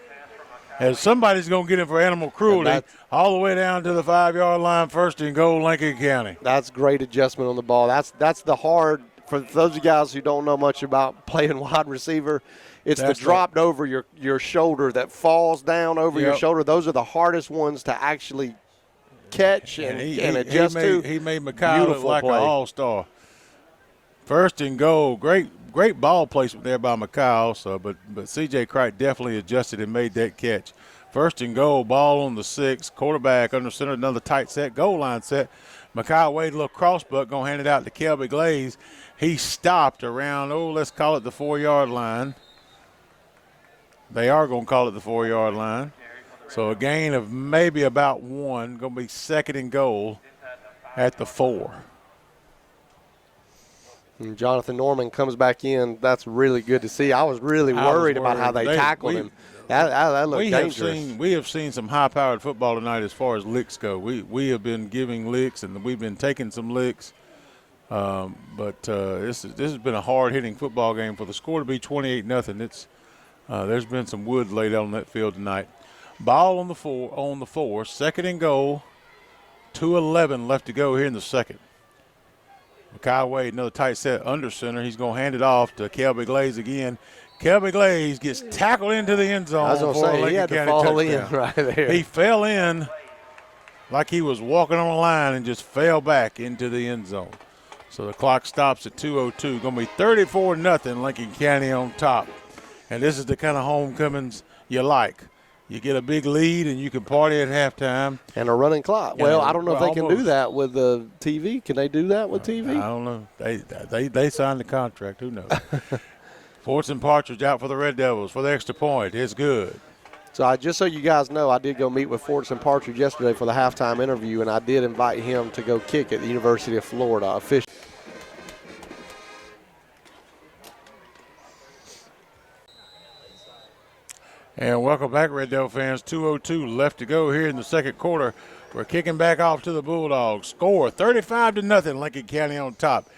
As somebody's going to get him for animal cruelty all the way down to the 5-yard line, 1st and goal, Lincoln County. That's great adjustment on the ball. That's the hard, for those of you guys who don't know much about playing wide receiver, it's the dropped over your shoulder that falls down over your shoulder. Those are the hardest ones to actually catch and adjust to. He made Makai look like an all-star. 1st and goal. Great ball placement there by Makai also, but C.J. Cricht definitely adjusted and made that catch. 1st and goal, ball on the 6. Quarterback under center, another tight set, goal line set. Makai Wade, a little crossbuck, going to hand it out to Kelby Glaze. He stopped around, let's call it the 4-yard line. They are going to call it the 4-yard line. So a gain of maybe about 1, going to be 2nd and goal at the 4. And Jonathan Norman comes back in. That's really good to see. I was really worried about how they tackled him. That looked dangerous. We have seen some high-powered football tonight as far as licks go. We have been giving licks, and we've been taking some licks. But this has been a hard-hitting football game. For the score to be 28-0, there's been some wood laid out on that field tonight. Ball on the 4, 2nd and goal, 2:11 left to go here in the second. Makai Wade, another tight set under center. He's going to hand it off to Kelby Glaze again. Kelby Glaze gets tackled into the end zone. I was going to say, he had to fall in right there. He fell in like he was walking on a line and just fell back into the end zone. So the clock stops at 2:02. Going to be 34-0, Lincoln County on top. And this is the kind of homecomings you like. You get a big lead and you can party at halftime. And a running clock. Well, I don't know if they can do that with the TV. Can they do that with TV? I don't know. They signed the contract. Who knows? Fortson Partridge out for the Red Devils for the extra point. It's good. So just so you guys know, I did go meet with Fortson Partridge yesterday for the halftime interview, and I did invite him to go kick at the University of Florida officially. And welcome back, Red Devil fans. 2:02 left to go here in the second quarter. We're kicking back off to the Bulldogs. Score 35-0, Lincoln County on top.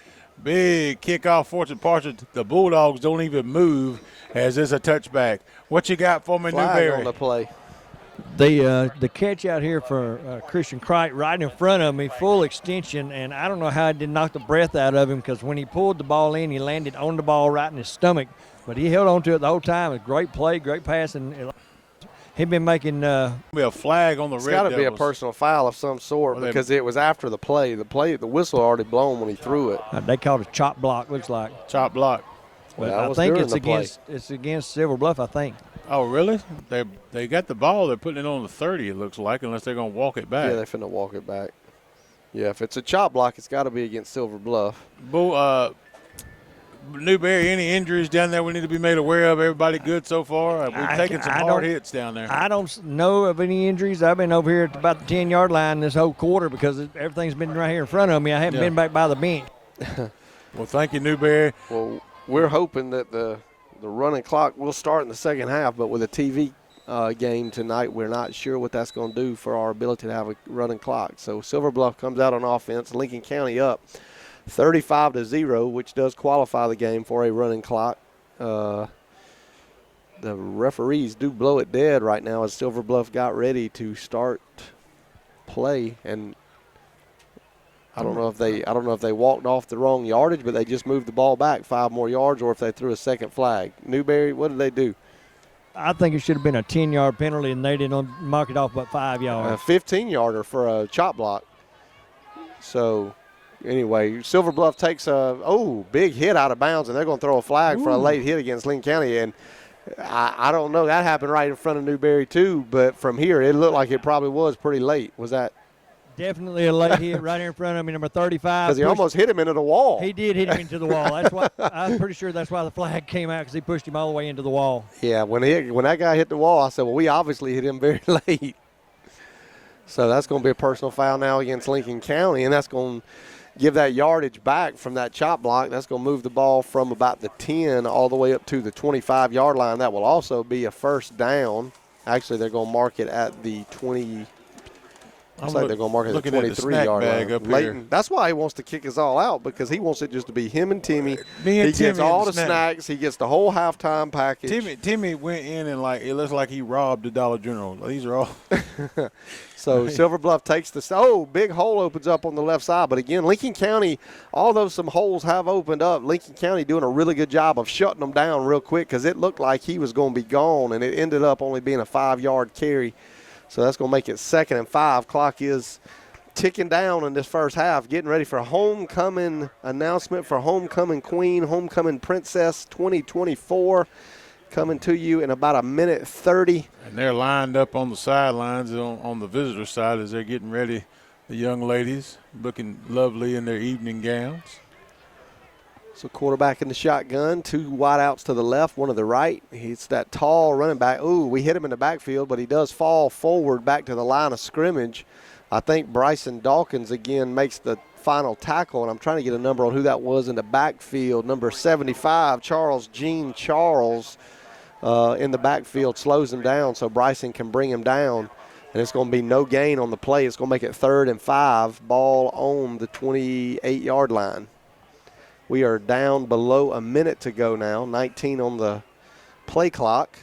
Big kickoff, Fortune Partridge. The Bulldogs don't even move as it's a touchback. What you got for me, Flag Newberry? On the play. The catch out here for Christian Cricht right in front of me, full extension, and I don't know how it didn't knock the breath out of him because when he pulled the ball in, he landed on the ball right in his stomach. But he held on to it the whole time. A great play, great pass, and he'd been making. Be a flag on the Red Devils. It's got to be a personal foul of some sort because it was after the play. The whistle already blown when he threw it. They called it a chop block. Looks like chop block. But I think it's against Silver Bluff. I think. Oh, really? They got the ball. They're putting it on the 30. It looks like, unless they're gonna walk it back. Yeah, they're finna walk it back. Yeah, if it's a chop block, it's got to be against Silver Bluff. Newberry, any injuries down there we need to be made aware of? Everybody good so far? We've taken some hard hits down there. I don't know of any injuries. I've been over here at about the 10-yard line this whole quarter because everything's been right here in front of me. I haven't been back by the bench. Well, thank you, Newberry. Well, we're hoping that the running clock will start in the second half, but with a TV game tonight, we're not sure what that's going to do for our ability to have a running clock. So Silver Bluff comes out on offense. Lincoln County up 35-0, which does qualify the game for a running clock. The referees do blow it dead right now as Silver Bluff got ready to start play, and I don't know if they walked off the wrong yardage, but they just moved the ball back 5 more yards, or if they threw a second flag. Newberry, what did they do? I think it should have been a 10-yard penalty, and they didn't mark it off but 5 yards. A 15-yarder for a chop block. So. Anyway, Silver Bluff takes a big hit out of bounds, and they're going to throw a flag for a late hit against Lincoln County. And I don't know. That happened right in front of Newberry, too. But from here, it looked like it probably was pretty late. Was that? Definitely a late hit right here in front of me, number 35. Because he almost hit him into the wall. He did hit him into the wall. That's why I'm pretty sure that's why the flag came out, because he pushed him all the way into the wall. Yeah, when that guy hit the wall, I said, well, we obviously hit him very late. So that's going to be a personal foul now against Lincoln County, and that's going to give that yardage back from that chop block. That's going to move the ball from about the 10 all the way up to the 25-yard line. That will also be a first down. Actually, they're going to mark it at the 20. Looks like they're going to mark it at the 23-yard line. Leighton, that's why he wants to kick us all out, because he wants it just to be him and Timmy. He gets all the snacks. He gets the whole halftime package. Timmy went in and it looks like he robbed the Dollar General. These are all. So Silver Bluff takes the big hole opens up on the left side. But again, Lincoln County, although some holes have opened up, Lincoln County doing a really good job of shutting them down real quick, because it looked like he was going to be gone, and it ended up only being a 5-yard carry. So that's going to make it 2nd and 5. Clock is ticking down in this first half, getting ready for a homecoming announcement for Homecoming Queen, Homecoming Princess 2024. Coming to you in about 1:30. And they're lined up on the sidelines on the visitor side as they're getting ready. The young ladies looking lovely in their evening gowns. So quarterback in the shotgun, 2 wideouts to the left, 1 to the right. He's that tall running back. We hit him in the backfield, but he does fall forward back to the line of scrimmage. I think Bryson Dawkins again makes the final tackle, and I'm trying to get a number on who that was in the backfield. Number 75, Charles Jean Charles. in the backfield slows him down so Bryson can bring him down. And it's going to be no gain on the play. It's going to make it 3rd and 5, ball on the 28-yard line. We are down below a minute to go now, 19 on the play clock.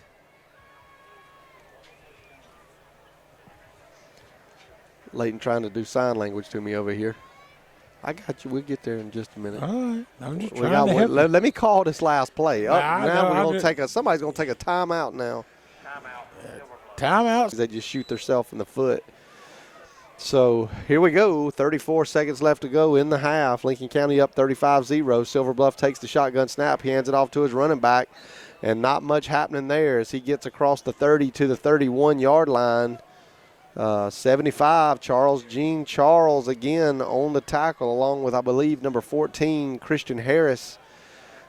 Leighton trying to do sign language to me over here. I got you. We'll get there in just a minute. All right. I'm just trying to help let me call this last play. Now we're going to take somebody's going to take a timeout now. Timeout. They just shoot themselves in the foot. So here we go. 34 seconds left to go in the half. Lincoln County up 35-0. Silver Bluff takes the shotgun snap. He hands it off to his running back. And not much happening there as he gets across the 30 to the 31-yard line. 75, Gene Charles again on the tackle along with, I believe, number 14, Christian Harris.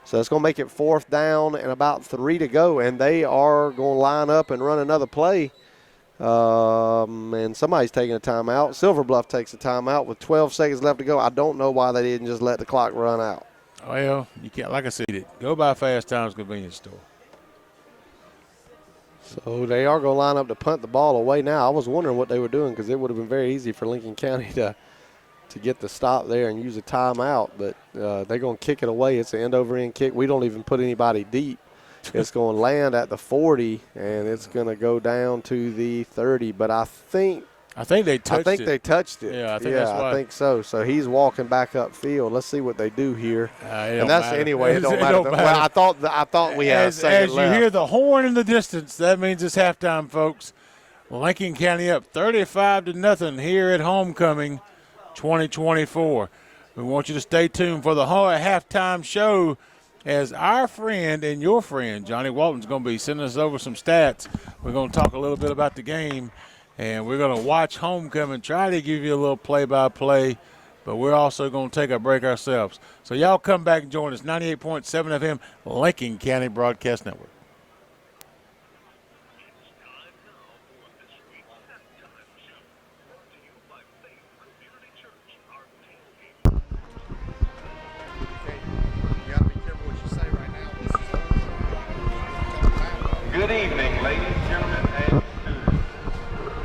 So it's going to make it 4th down and about 3 to go. And they are going to line up and run another play. And somebody's taking a timeout. Silver Bluff takes a timeout with 12 seconds left to go. I don't know why they didn't just let the clock run out. Well, you can't, like I said, go by Fast Times Convenience Store. So they are going to line up to punt the ball away now. I was wondering what they were doing because it would have been very easy for Lincoln County to get the stop there and use a timeout. But they're going to kick it away. It's an end-over-end kick. We don't even put anybody deep. It's going to land at the 40, and it's going to go down to the 30. But I think they touched it. They touched it. Yeah, I think so. So he's walking back upfield. Let's see what they do here. And that's matter. Anyway. It don't matter. Well, I thought we had a second as left. You hear the horn in the distance, that means it's halftime, folks. Lincoln County up 35-0 here at homecoming 2024. We want you to stay tuned for the halftime show as our friend and your friend, Johnny Walton's going to be sending us over some stats. We're going to talk a little bit about the game, and we're going to watch homecoming, try to give you a little play-by-play, but we're also going to take a break ourselves. So y'all come back and join us, 98.7 FM, Lincoln County Broadcast Network. Good evening, ladies, gentlemen, and students.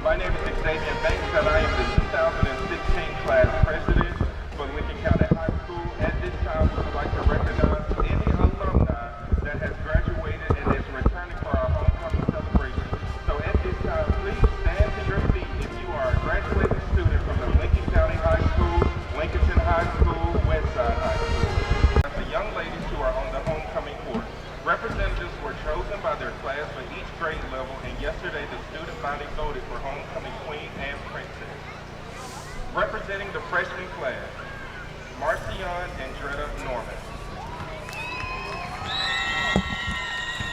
My name is Xavier Banks, and I am the 2016 class president for Lincoln County High School. At this time, we would like to recognize any alumni that has graduated and is returning for our homecoming celebration. So at this time, please stand to your feet if you are a graduating student from the Lincoln County High School, Lincolnton High School, Westside High School. The young ladies who are on the homecoming court. Representatives were chosen by their class for each grade level, and yesterday the student body voted for homecoming queen and princess. Representing the freshman class, Marcion and Dretta Norman.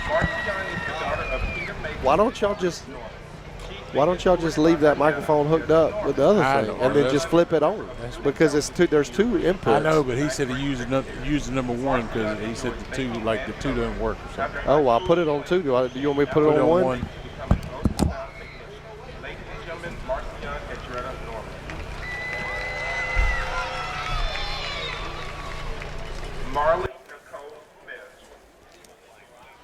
Marcion is the daughter of Peter Mason. Why don't y'all just leave that microphone hooked up with the other thing and then just flip it on? Because there's two inputs. I know, but he said he used the number one because he said the two doesn't work or something. Oh, well, I'll put it on two. Do you want me to put it on one? Ladies and gentlemen, Marcion and Dretta Norman. Marley Nicole Smith.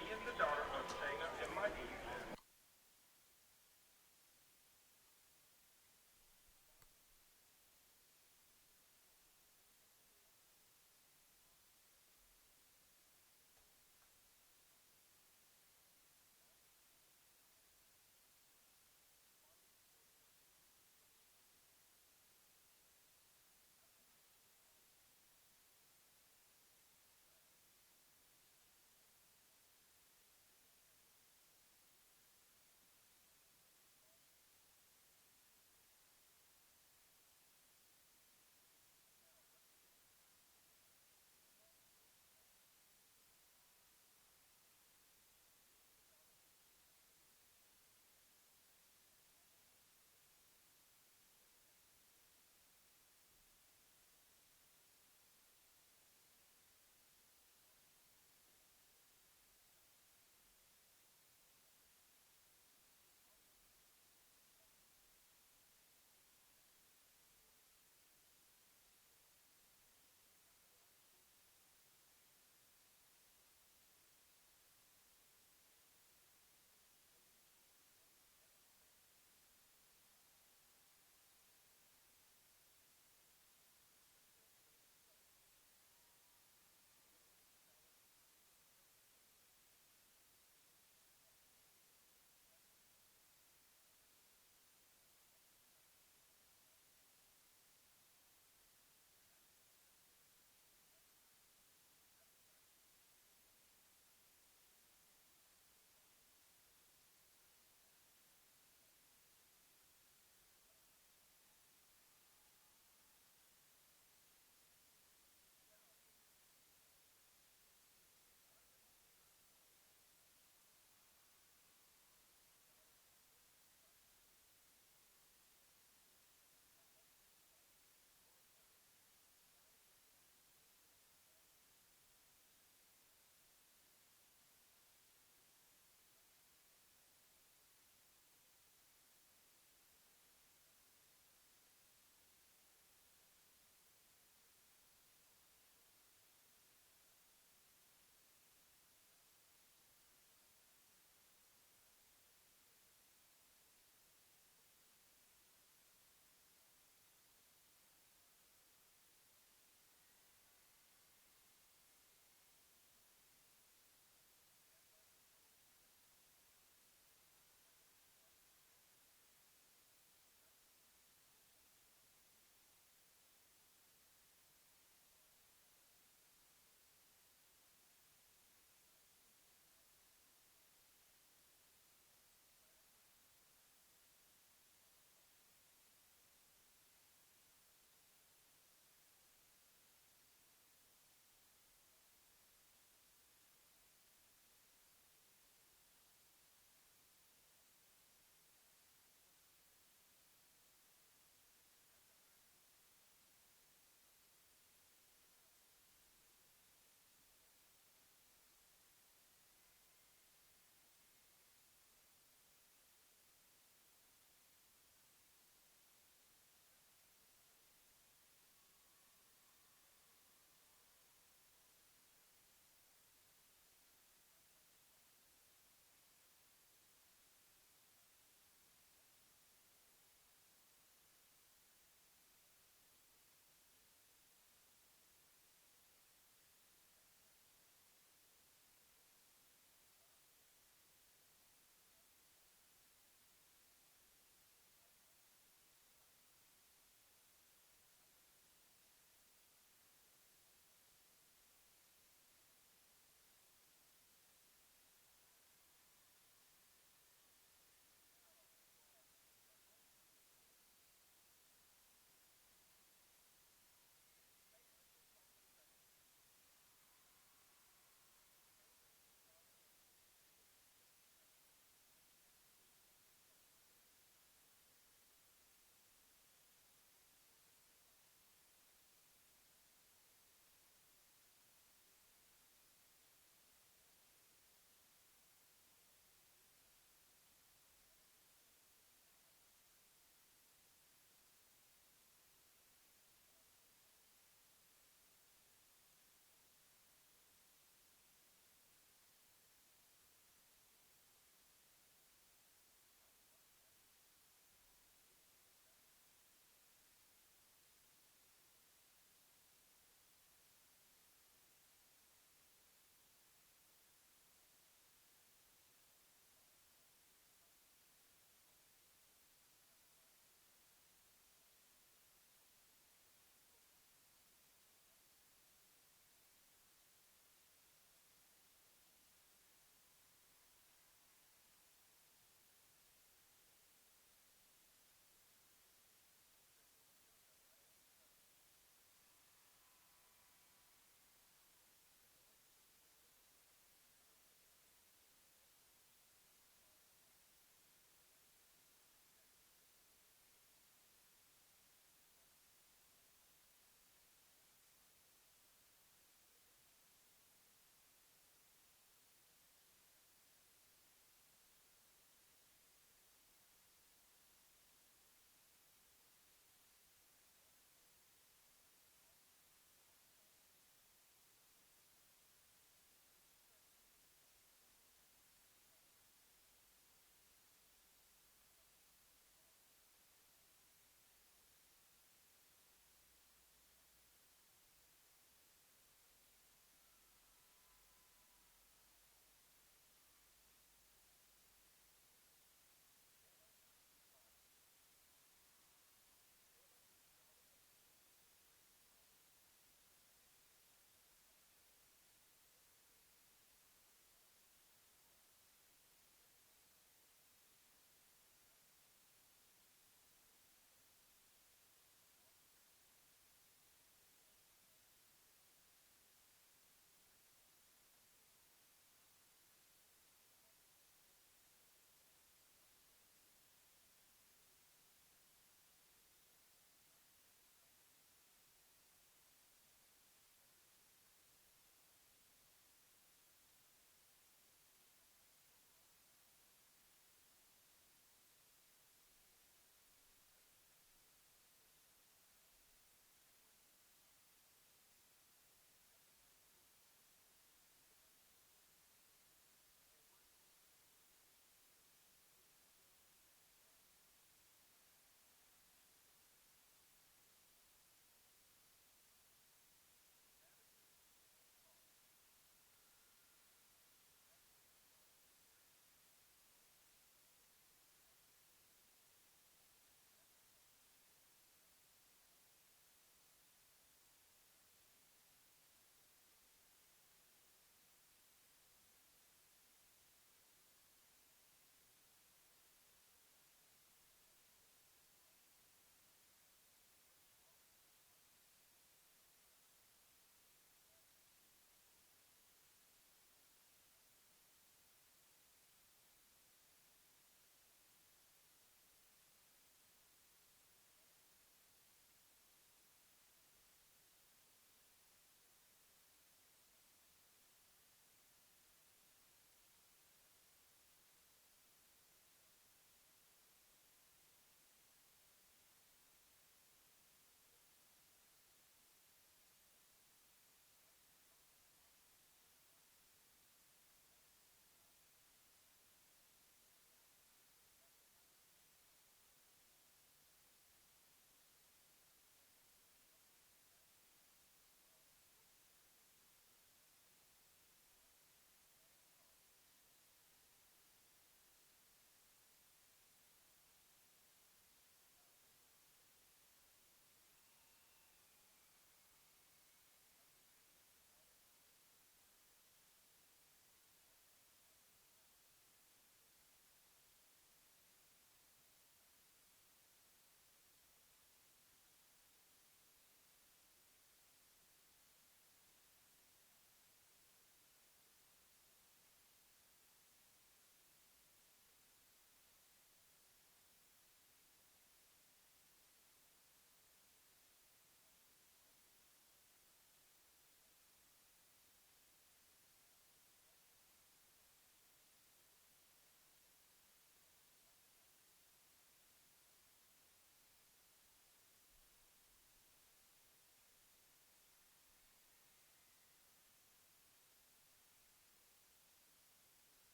He is the daughter of Shayna and Mikey.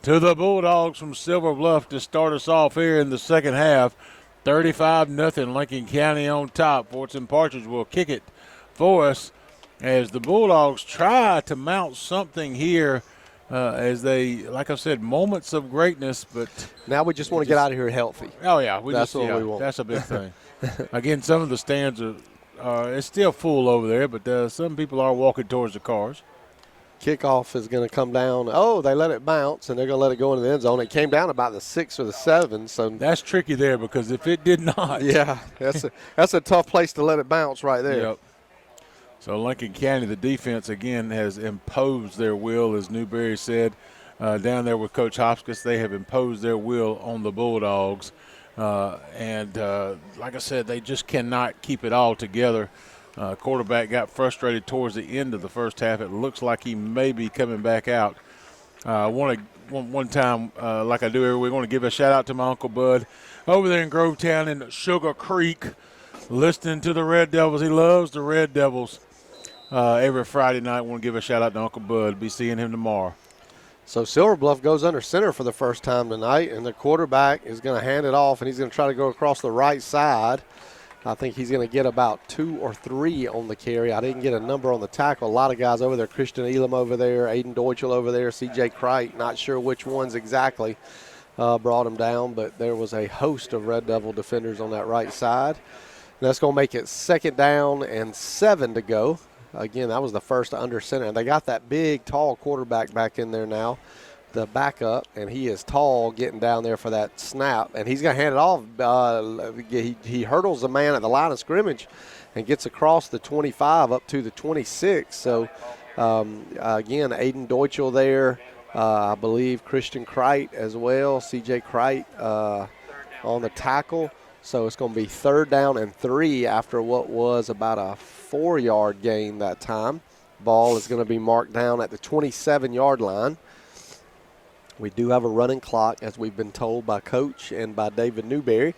to the Bulldogs from Silver Bluff to start us off here in the second half. 35-0, Lincoln County on top. Fortson Partridge will kick it for us as the Bulldogs try to mount something here as they, like I said, moments of greatness. But now we just want to get out of here healthy. Oh, yeah. That's what we want. That's a big thing. Again, some of the stands it's still full over there, but some people are walking towards the cars. Kickoff is going to come down. Oh, they let it bounce, and they're going to let it go into the end zone. It came down about the 6 or the 7. So that's tricky there because if it did not. Yeah, that's a tough place to let it bounce right there. Yep. So Lincoln County, the defense, again, has imposed their will, as Newberry said. Down there with Coach Hopkins, they have imposed their will on the Bulldogs. And like I said, they just cannot keep it all together. Quarterback got frustrated towards the end of the first half. It looks like he may be coming back out. One time, like I do every week, I want to give a shout-out to my Uncle Bud over there in Grovetown in Sugar Creek, listening to the Red Devils. He loves the Red Devils. Every Friday night, I want to give a shout-out to Uncle Bud. Be seeing him tomorrow. So Silver Bluff goes under center for the first time tonight, and the quarterback is going to hand it off, and he's going to try to go across the right side. I think he's going to get about 2 or 3 on the carry. I didn't get a number on the tackle. A lot of guys over there. Christian Elam over there, Aiden Deutschel over there, C.J. Kreit. Not sure which ones exactly brought him down, but there was a host of Red Devil defenders on that right side. And that's going to make it 2nd down and 7 to go. Again, that was the first under center. And they got that big, tall quarterback back in there now, the backup, and he is tall getting down there for that snap. And he's going to hand it off. He hurdles the man at the line of scrimmage and gets across the 25 up to the 26. So, again, Aiden Deutschel there. I believe Christian Kreit as well, C.J. Kreit on the tackle. So it's going to be 3rd down and 3 after what was about a 4-yard gain that time. Ball is going to be marked down at the 27-yard line. We do have a running clock, as we've been told by Coach and by David Newberry.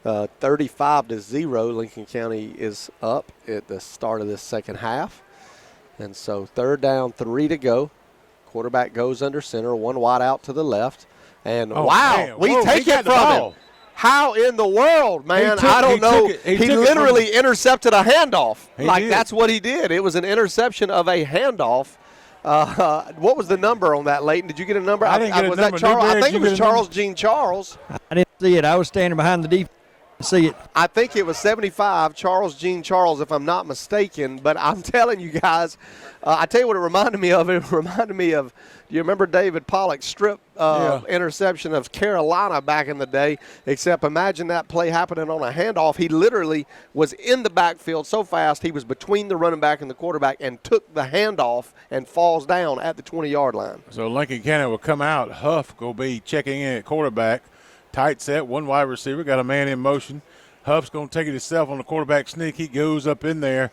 35-0, Lincoln County is up at the start of this second half. And so 3rd down, 3 to go. Quarterback goes under center, 1 wide out to the left. And wow, man. We take it from him. How in the world, man? I don't know. He literally intercepted a handoff. That's what he did. It was an interception of a handoff. What was the number on that, Leighton? Did you get a number? I didn't get a number. I think it was Charles Jean Charles. I didn't see it. I was standing behind the defense to see it. I think it was 75, Charles Jean Charles, if I'm not mistaken. But I'm telling you guys, I tell you what it reminded me of. It reminded me of, do you remember David Pollock's strip interception of Carolina back in the day? Except imagine that play happening on a handoff. He literally was in the backfield so fast he was between the running back and the quarterback and took the handoff and falls down at the 20-yard line. So Lincoln County will come out. Huff will be checking in at quarterback. Tight set, 1 wide receiver, got a man in motion. Huff's going to take it himself on the quarterback sneak. He goes up in there,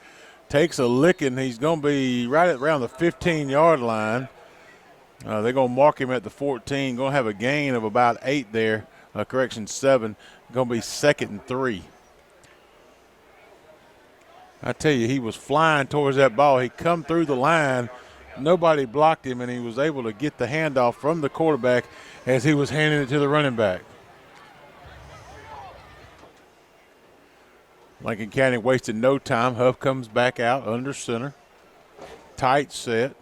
takes a licking. He's going to be right at around the 15-yard line. They're going to mark him at the 14. Going to have a gain of about 8 there. 7. Going to be 2nd and 3. I tell you, he was flying towards that ball. He come through the line. Nobody blocked him, and he was able to get the handoff from the quarterback as he was handing it to the running back. Lincoln County wasted no time. Huff comes back out under center. Tight set.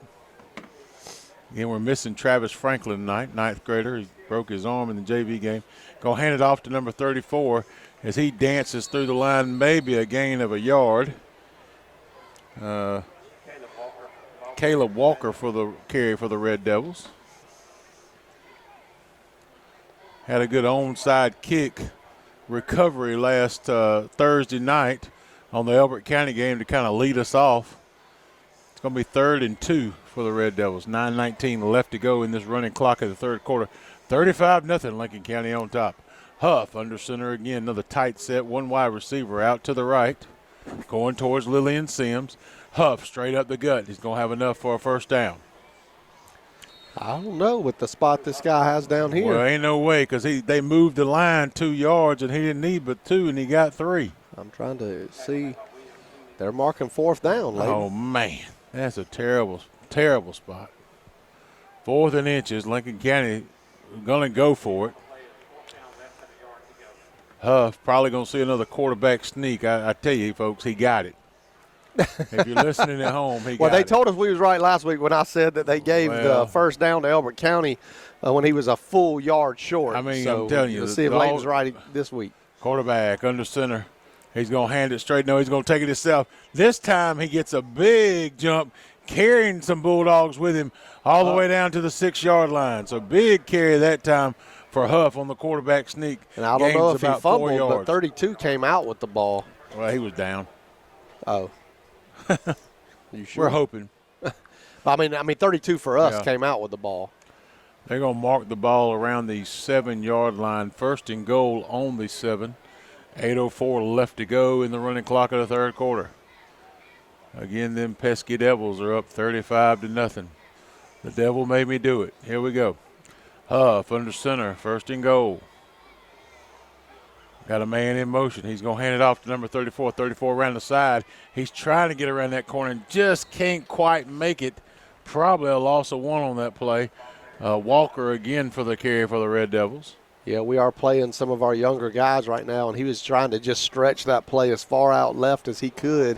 Again, we're missing Travis Franklin tonight, 9th grader. He broke his arm in the JV game. Go hand it off to number 34 as he dances through the line, maybe a gain of a yard. Caleb Walker for the carry for the Red Devils. Had a good onside kick recovery last Thursday night on the Elbert County game to kind of lead us off. It's going to be 3rd and 2 for the Red Devils. 9:19 left to go in this running clock of the 3rd quarter. 35-0, Lincoln County on top. Huff under center again, another tight set, 1 wide receiver out to the right, going towards Lillian Sims. Huff straight up the gut. He's going to have enough for a 1st down. I don't know with the spot this guy has down here. Well, ain't no way because they moved the line 2 yards and he didn't need but 2 and he got 3. I'm trying to see. They're marking 4th down, Leighton. Oh, man. That's a terrible, terrible spot. 4th and inches. Lincoln County going to go for it. Huff probably going to see another quarterback sneak. I tell you, folks, he got it. If you're listening at home, he got it. Well, they told us we was right last week when I said that they gave the first down to Elbert County when he was a full yard short. I mean, so I'm telling you. Let's see if Layton's right this week. Quarterback under center. He's going to hand it straight. No, he's going to take it himself. This time he gets a big jump, carrying some Bulldogs with him all the way down to the 6-yard line. So big carry that time for Huff on the quarterback sneak. And I don't know if he fumbled, but 32 came out with the ball. Well, he was down. Oh. You sure? We're hoping. I mean, 32 for us came out with the ball. They're going to mark the ball around the 7-yard line. First and goal on the 7. 8:04 left to go in the running clock of the third quarter. Again, them pesky Devils are up 35-0. The devil made me do it. Here we go. Huff under center, first and goal. Got a man in motion. He's going to hand it off to number 34. 34 around the side. He's trying to get around that corner and just can't quite make it. Probably a loss of 1 on that play. Walker again for the carry for the Red Devils. Yeah, we are playing some of our younger guys right now, and he was trying to just stretch that play as far out left as he could,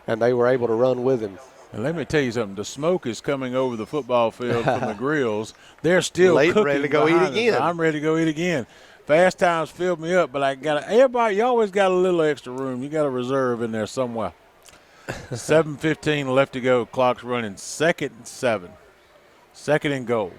and they were able to run with him. And let me tell you something. The smoke is coming over the football field from the grills. They're still cooking. Ready to go eat again. I'm ready to go eat again. Fast times filled me up, but everybody, you always got a little extra room. You got a reserve in there somewhere. 7:15 left to go. Clock's running. 2nd and 7. 2nd and goal.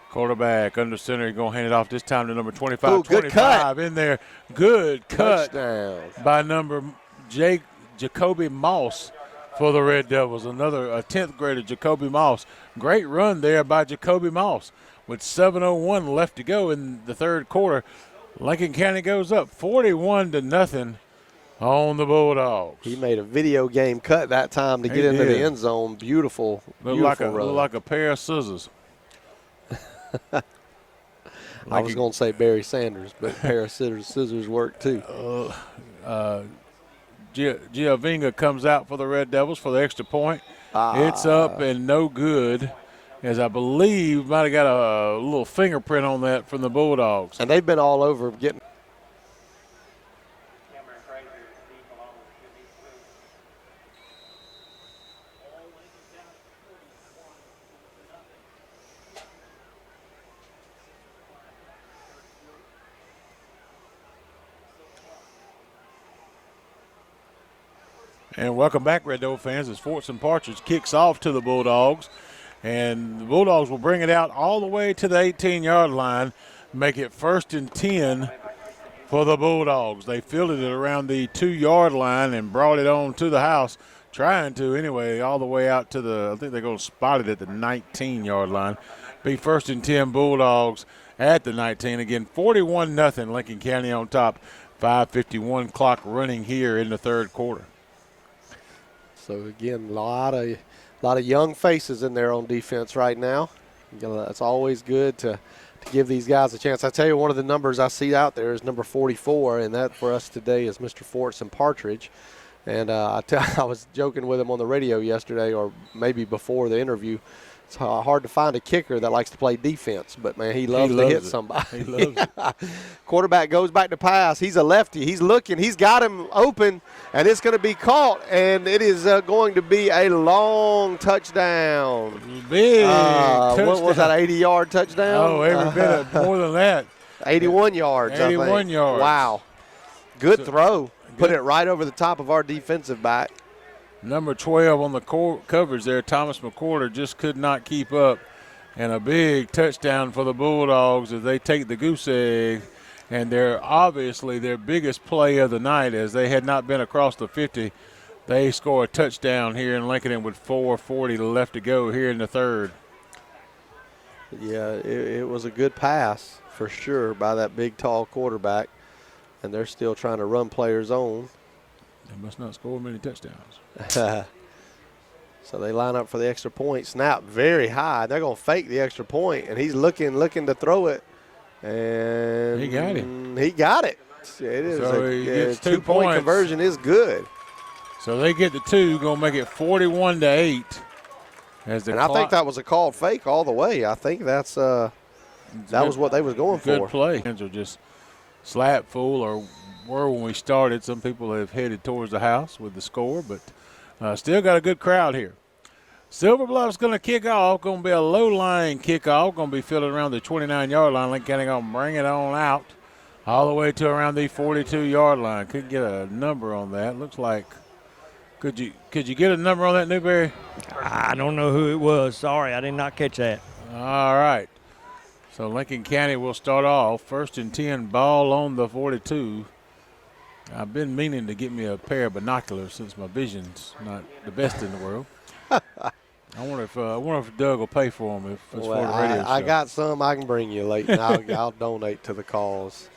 Quarterback under center. He's going to hand it off this time to number 25. Ooh, good 25 cut. in there. Good cut Touchdown. by number Jacoby Moss for the Red Devils. A 10th grader, Jacoby Moss. Great run there by Jacoby Moss. With 7:01 left to go in the third quarter, Lincoln County goes up 41-0 on the Bulldogs. He made a video game cut that time to get into the end zone. Beautiful, looked like a pair of scissors. I was going to say Barry Sanders, but a pair of scissors work too. Giovinga comes out for the Red Devils for the extra point. It's up and no good, as I believe might have got a little fingerprint on that from the Bulldogs. And they've been all over getting. And welcome back, Red Devil fans, as Forts and Partridge kicks off to the Bulldogs. And the Bulldogs will bring it out all the way to the 18-yard line, make it 1st and 10 for the Bulldogs. They fielded it around the 2-yard line and brought it on to the house, trying to anyway, all the way out to I think they're going to spot it at the 19-yard line. Be 1st and 10 Bulldogs at the 19. Again, 41-0 Lincoln County on top. 5:51 clock running here in the third quarter. So again, a lot of young faces in there on defense right now. It's always good to give these guys a chance. I tell you, one of the numbers I see out there is number 44, and that for us today is Mr. Forts and Partridge. And I was joking with him on the radio yesterday, or maybe before the interview. It's hard to find a kicker that likes to play defense, but, man, he loves to hit somebody. He loves it. Quarterback goes back to pass. He's a lefty. He's looking. He's got him open, and it's going to be caught, and it is going to be a long touchdown. Big touchdown. What was that, 80-yard touchdown? Oh, every bit of more than that. 81 yards, 81 yards. Wow. Good throw. Put it right over the top of our defensive back. Number 12 on the coverage there, Thomas McCorder, just could not keep up. And a big touchdown for the Bulldogs as they take the goose egg. And they're obviously their biggest play of the night, as they had not been across the 50. They score a touchdown here in Lincoln with 4:40 left to go here in the third. Yeah, it was a good pass for sure by that big, tall quarterback. And they're still trying to run players on. They must not score many touchdowns. So they line up for the extra point. Snap very high. They're going to fake the extra point, and he's looking to throw it. And he got it. He got it. It is so a 2-point conversion is good. So they get the 2, going to make it 41-8. And I think that was a called fake all the way. I think that was what they was going for. Good play. Hands are just slap full, or were when we started. Some people have headed towards the house with the score, but still got a good crowd here. Silver Bluff's going to kick off. Going to be a low-lying kickoff. Going to be fielded around the 29-yard line. Lincoln County going to bring it on out all the way to around the 42-yard line. Couldn't get a number on that. Looks like could you get a number on that, Newberry? I don't know who it was. Sorry, I did not catch that. All right. So Lincoln County will start off. 1st and 10, ball on the 42. I've been meaning to get me a pair of binoculars since my vision's not the best in the world. I wonder if Doug will pay for them if it's for the radio show. I got some I can bring you late, and I'll donate to the cause.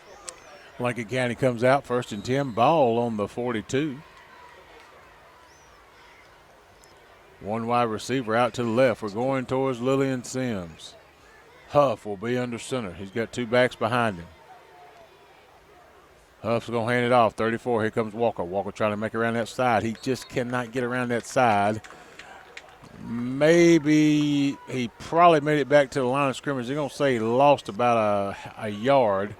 Lincoln County comes out 1st and 10, ball on the 42. One wide receiver out to the left. We're going towards Lillian Sims. Huff will be under center. He's got 2 backs behind him. Huff's going to hand it off. 34, here comes Walker. Walker trying to make it around that side. He just cannot get around that side. Maybe he probably made it back to the line of scrimmage. They're going to say he lost about a yard.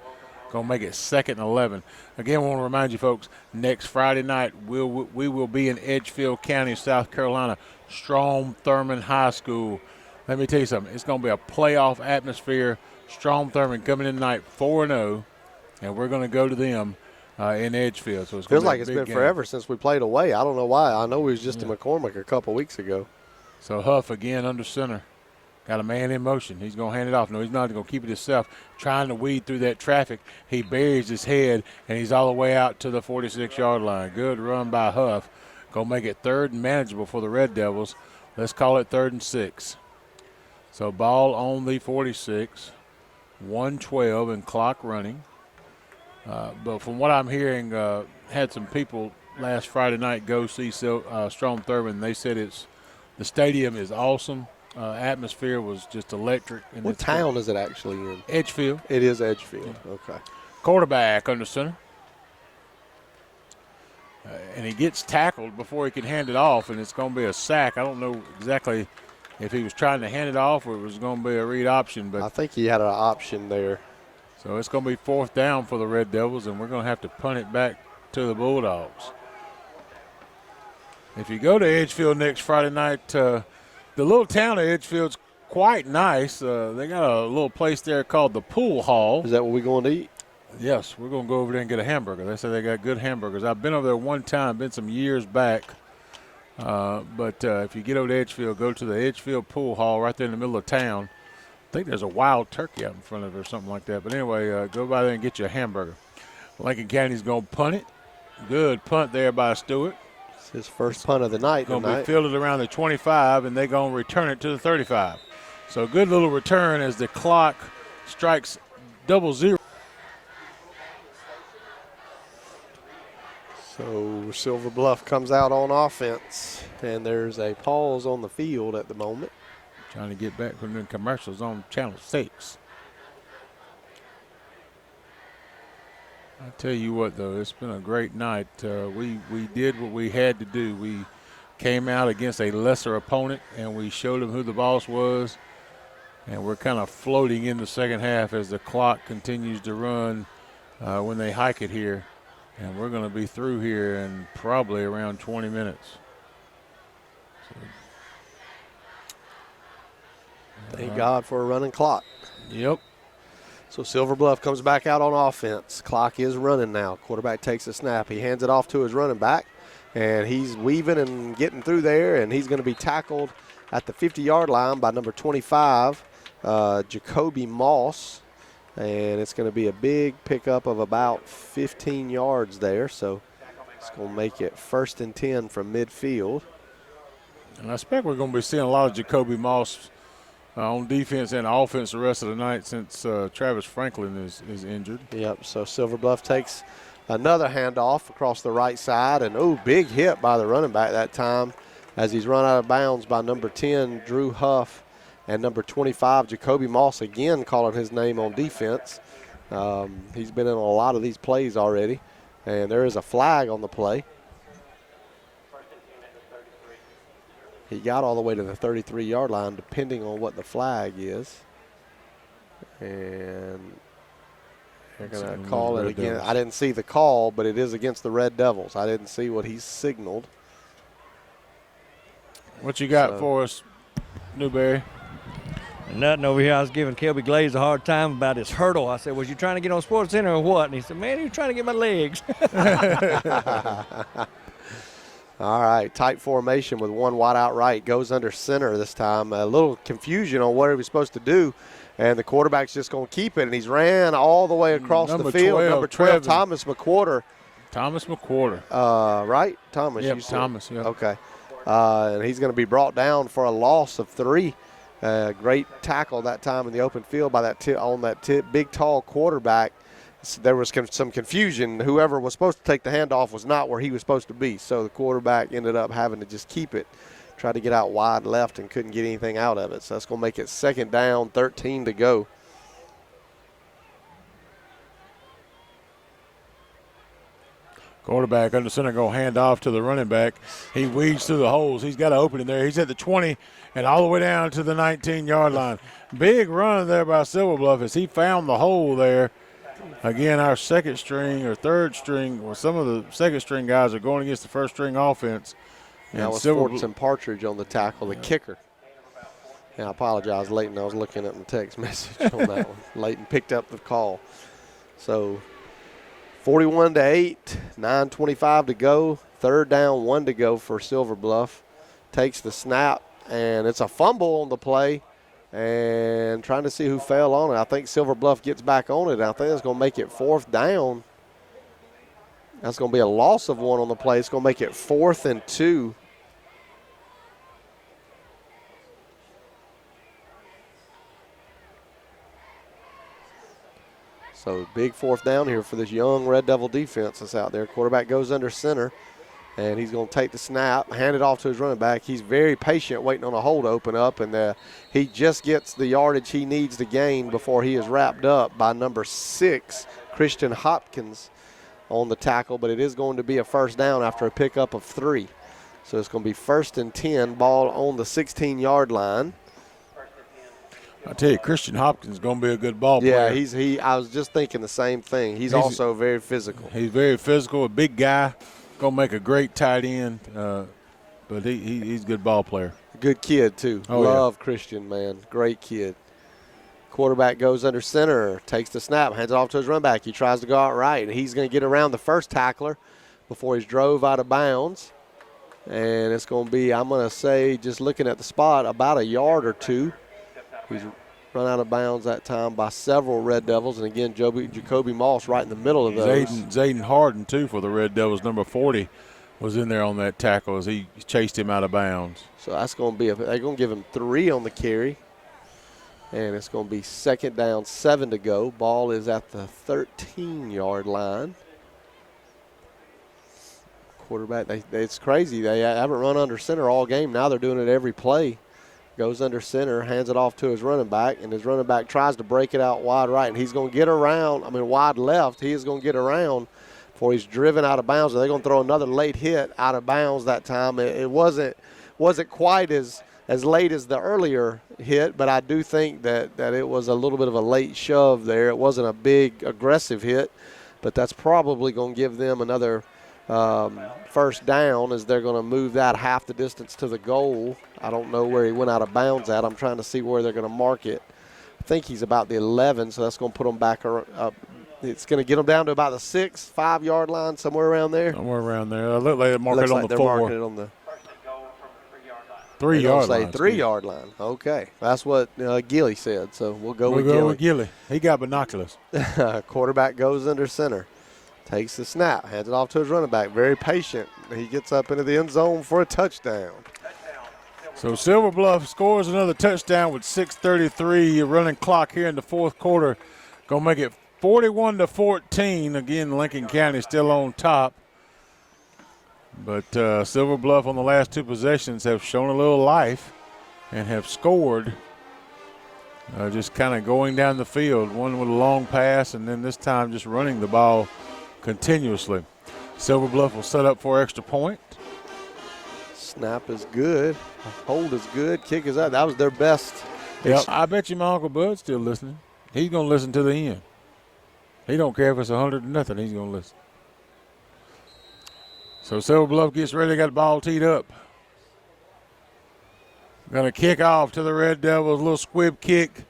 Going to make it 2nd and 11. Again, I want to remind you folks, next Friday night we will be in Edgefield County, South Carolina, Strom Thurmond High School. Let me tell you something. It's going to be a playoff atmosphere. Strom Thurmond coming in tonight 4-0, and we're going to go to them in Edgefield. So it's feels like it's been forever since we played away. I don't know why. I know we was just in McCormick a couple weeks ago. So Huff again under center. Got a man in motion. He's going to hand it off. No, he's not going to keep it himself. Trying to weed through that traffic. He buries his head, and he's all the way out to the 46-yard line. Good run by Huff. Going to make it 3rd and manageable for the Red Devils. Let's call it 3rd and 6. So ball on the 46. 1:12 and clock running. But from what I'm hearing, had some people last Friday night go see Strom Thurmond. They said the stadium is awesome. Atmosphere was just electric. What town is it actually in? Edgefield. It is Edgefield. Yeah. Okay. Quarterback under center. And he gets tackled before he can hand it off, and it's going to be a sack. I don't know exactly if he was trying to hand it off or it was going to be a read option. But I think he had an option there. So it's going to be 4th down for the Red Devils, and we're going to have to punt it back to the Bulldogs. If you go to Edgefield next Friday night, the little town of Edgefield's quite nice. They got a little place there called the Pool Hall. Is that what we're going to eat? Yes, we're going to go over there and get a hamburger. They say they got good hamburgers. I've been over there one time, been some years back. But if you get over to Edgefield, go to the Edgefield Pool Hall right there in the middle of town. I think there's a wild turkey out in front of it or something like that. But anyway, go by there and get you a hamburger. Lincoln County's going to punt it. Good punt there by Stewart. It's his first punt of the night tonight. Going to be fielded around the 25, and they're going to return it to the 35. So good little return as the clock strikes 00. So Silver Bluff comes out on offense, and there's a pause on the field at the moment. Trying to get back from the commercials on Channel 6. I tell you what, though, it's been a great night. We did what we had to do. We came out against a lesser opponent, and we showed them who the boss was. And we're kind of floating in the second half as the clock continues to run when they hike it here. And we're going to be through here in probably around 20 minutes. Thank God for a running clock. Yep. So Silver Bluff comes back out on offense. Clock is running now. Quarterback takes a snap. He hands it off to his running back, and he's weaving and getting through there, and he's going to be tackled at the 50-yard line by number 25, Jacoby Moss. And it's going to be a big pickup of about 15 yards there. So it's going to make it 1st and 10 from midfield. And I expect we're going to be seeing a lot of Jacoby Moss on defense and offense the rest of the night since Travis Franklin is injured. Yep, so Silver Bluff takes another handoff across the right side. And, big hit by the running back that time as he's run out of bounds by number 10, Drew Huff. And number 25, Jacoby Moss, again calling his name on defense. He's been in a lot of these plays already. And there is a flag on the play. He got all the way to the 33-yard line, depending on what the flag is. And they're going to call it again. I didn't see the call, but it is against the Red Devils. I didn't see what he signaled. What you got for us, Newberry? Nothing over here. I was giving Kelby Glaze a hard time about his hurdle. I said, was you trying to get on Sports Center or what? And he said, man, he was trying to get my legs. All right, tight formation with one wide out right. Goes under center this time. A little confusion on what he was supposed to do, and the quarterback's just going to keep it. And he's ran all the way across the field. 12, number 12, Thomas McQuarter. Thomas McQuarter. Right? Thomas. Yep, Thomas. Yep. Okay. And he's going to be brought down for a loss of 3. Great tackle that time in the open field by that big, tall quarterback. There was some confusion. Whoever was supposed to take the handoff was not where he was supposed to be. So the quarterback ended up having to just keep it, try to get out wide left and couldn't get anything out of it. So that's going to make it 2nd down, 13 to go. Quarterback under center going to hand off to the running back. He weaves through the holes. He's got an opening there. He's at the 20 and all the way down to the 19-yard line. Big run there by Silver Bluff as he found the hole there. Again, our second string or third string, well, some of the second string guys are going against the first string offense. And that was Fortson Partridge on the tackle, the kicker. And I apologize, Leighton. I was looking at the text message on that one. Leighton picked up the call. So 41-8, 9:25 to go. 3rd down, 1 to go for Silver Bluff. Takes the snap, and it's a fumble on the play. And trying to see who fell on it. I think Silver Bluff gets back on it. I think that's going to make it 4th down. That's going to be a loss of 1 on the play. It's going to make it 4th and 2. So big 4th down here for this young Red Devil defense that's out there. Quarterback goes under center. And he's going to take the snap, hand it off to his running back. He's very patient, waiting on a hole to open up, and he just gets the yardage he needs to gain before he is wrapped up by number 6, Christian Hopkins, on the tackle. But it is going to be a 1st down after a pickup of 3. So it's going to be 1st and 10, ball on the 16-yard line. I tell you, Christian Hopkins is going to be a good ball player. Yeah, I was just thinking the same thing. He's also very physical. He's very physical, a big guy. Going to make a great tight end, but he's a good ball player. Good kid, too. Love Christian, man. Great kid. Quarterback goes under center, takes the snap, hands it off to his running back. He tries to go out right, and he's going to get around the first tackler before he's drove out of bounds. And it's going to be, I'm going to say, just looking at the spot, about a yard or 2. He's run out of bounds that time by several Red Devils. And, again, Jacoby Moss right in the middle of those. Zayden Harden, too, for the Red Devils. Number 40 was in there on that tackle as he chased him out of bounds. So that's going to be they're going to give him 3 on the carry. And it's going to be 2nd down, 7 to go. Ball is at the 13-yard line. Quarterback, it's crazy. They haven't run under center all game. Now they're doing it every play. Goes under center, hands it off to his running back, and his running back tries to break it out wide right, and he's going to get around, wide left. He is going to get around before he's driven out of bounds. They're going to throw another late hit out of bounds that time. It wasn't quite as late as the earlier hit, but I do think that it was a little bit of a late shove there. It wasn't a big, aggressive hit, but that's probably going to give them another 1st down as they're going to move that half the distance to the goal. I don't know where he went out of bounds at. I'm trying to see where they're going to mark it. I think he's about the 11, so that's going to put them back up. It's going to get them down to about the 5-yard line, somewhere around there. Somewhere around there. It looks like they're marking it on the 4. Marking it on the 3-yard line. 3-yard line. Okay. That's what Gilly said, so we'll go with Gilly. He got binoculars. Quarterback goes under center. Takes the snap, hands it off to his running back. Very patient. He gets up into the end zone for a touchdown. So Silver Bluff scores another touchdown with 6:33 running clock here in the 4th quarter. Going to make it 41-14. Again, Lincoln County still on top. But Silver Bluff on the last 2 possessions have shown a little life and have scored. Just kind of going down the field. One with a long pass, and then this time just running the ball continuously. Silver Bluff will set up for extra point. Snap is good. Hold is good. Kick is out. That was their best. Yep. I bet you my Uncle Bud's still listening. He's going to listen to the end. He don't care if it's 100 or nothing. He's going to listen. So Silver Bluff gets ready. They got the ball teed up. Going to kick off to the Red Devils. A little squib kick.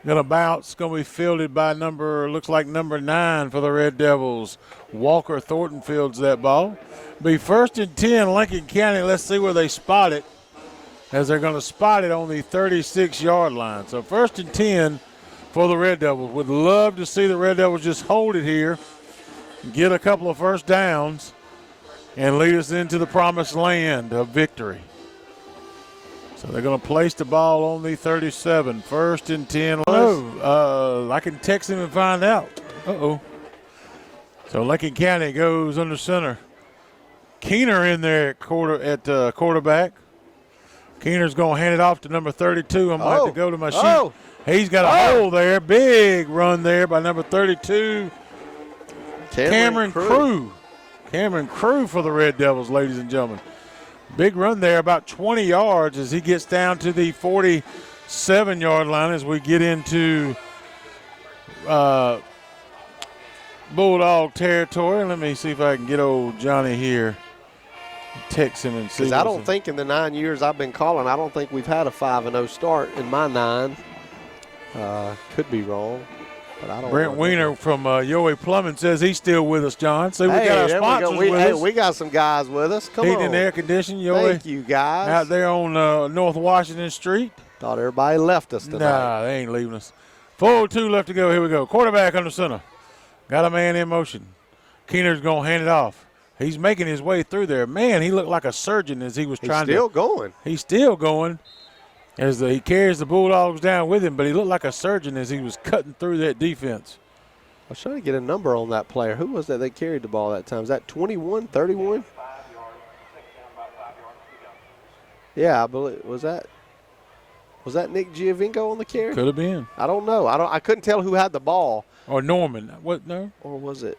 Going to bounce. Going to be fielded by looks like number 9 for the Red Devils. Walker Thornton fields that ball. Be 1st and 10, Lincoln County. Let's see where they spot it, as they're going to spot it on the 36-yard line. So 1st and 10 for the Red Devils. Would love to see the Red Devils just hold it here, get a couple of first downs, and lead us into the promised land of victory. So they're going to place the ball on the 37. 1st and 10. I can text him and find out. Uh-oh. So Lincoln County goes under center. Keener in there at quarterback. Keener's going to hand it off to number 32. I'm going to have to go to my sheet. He's got a hole there. Big run there by number 32, Cameron Crew. Cameron Crew for the Red Devils, ladies and gentlemen. Big run there, about 20 yards as he gets down to the 47-yard line as we get into Bulldog territory. Let me see if I can get old Johnny here. Text him and see. Because I don't think in the 9 years I've been calling, I don't think we've had a 5-0 start in my 9. Could be wrong, but I don't. Brent Weiner from Yowie Plumbing says he's still with us, John. So we got our sponsors with us. We got some guys with us. Come on. Heating and air conditioning, Yowie. Thank you, guys. Out there on North Washington Street. Thought everybody left us tonight. Nah, they ain't leaving us. 4:02 left to go. Here we go. Quarterback under center. Got a man in motion. Keener's going to hand it off. He's making his way through there. Man, he looked like a surgeon as he was trying to. He's still going. He's still going as he carries the Bulldogs down with him, but he looked like a surgeon as he was cutting through that defense. I was trying to get a number on that player. Who was that they carried the ball that time? Was that 21, 31? Yeah, I believe. Was that Nick Giovinco on the carry? Could have been. I don't know. I couldn't tell who had the ball. Or Norman. What? No. Or was it?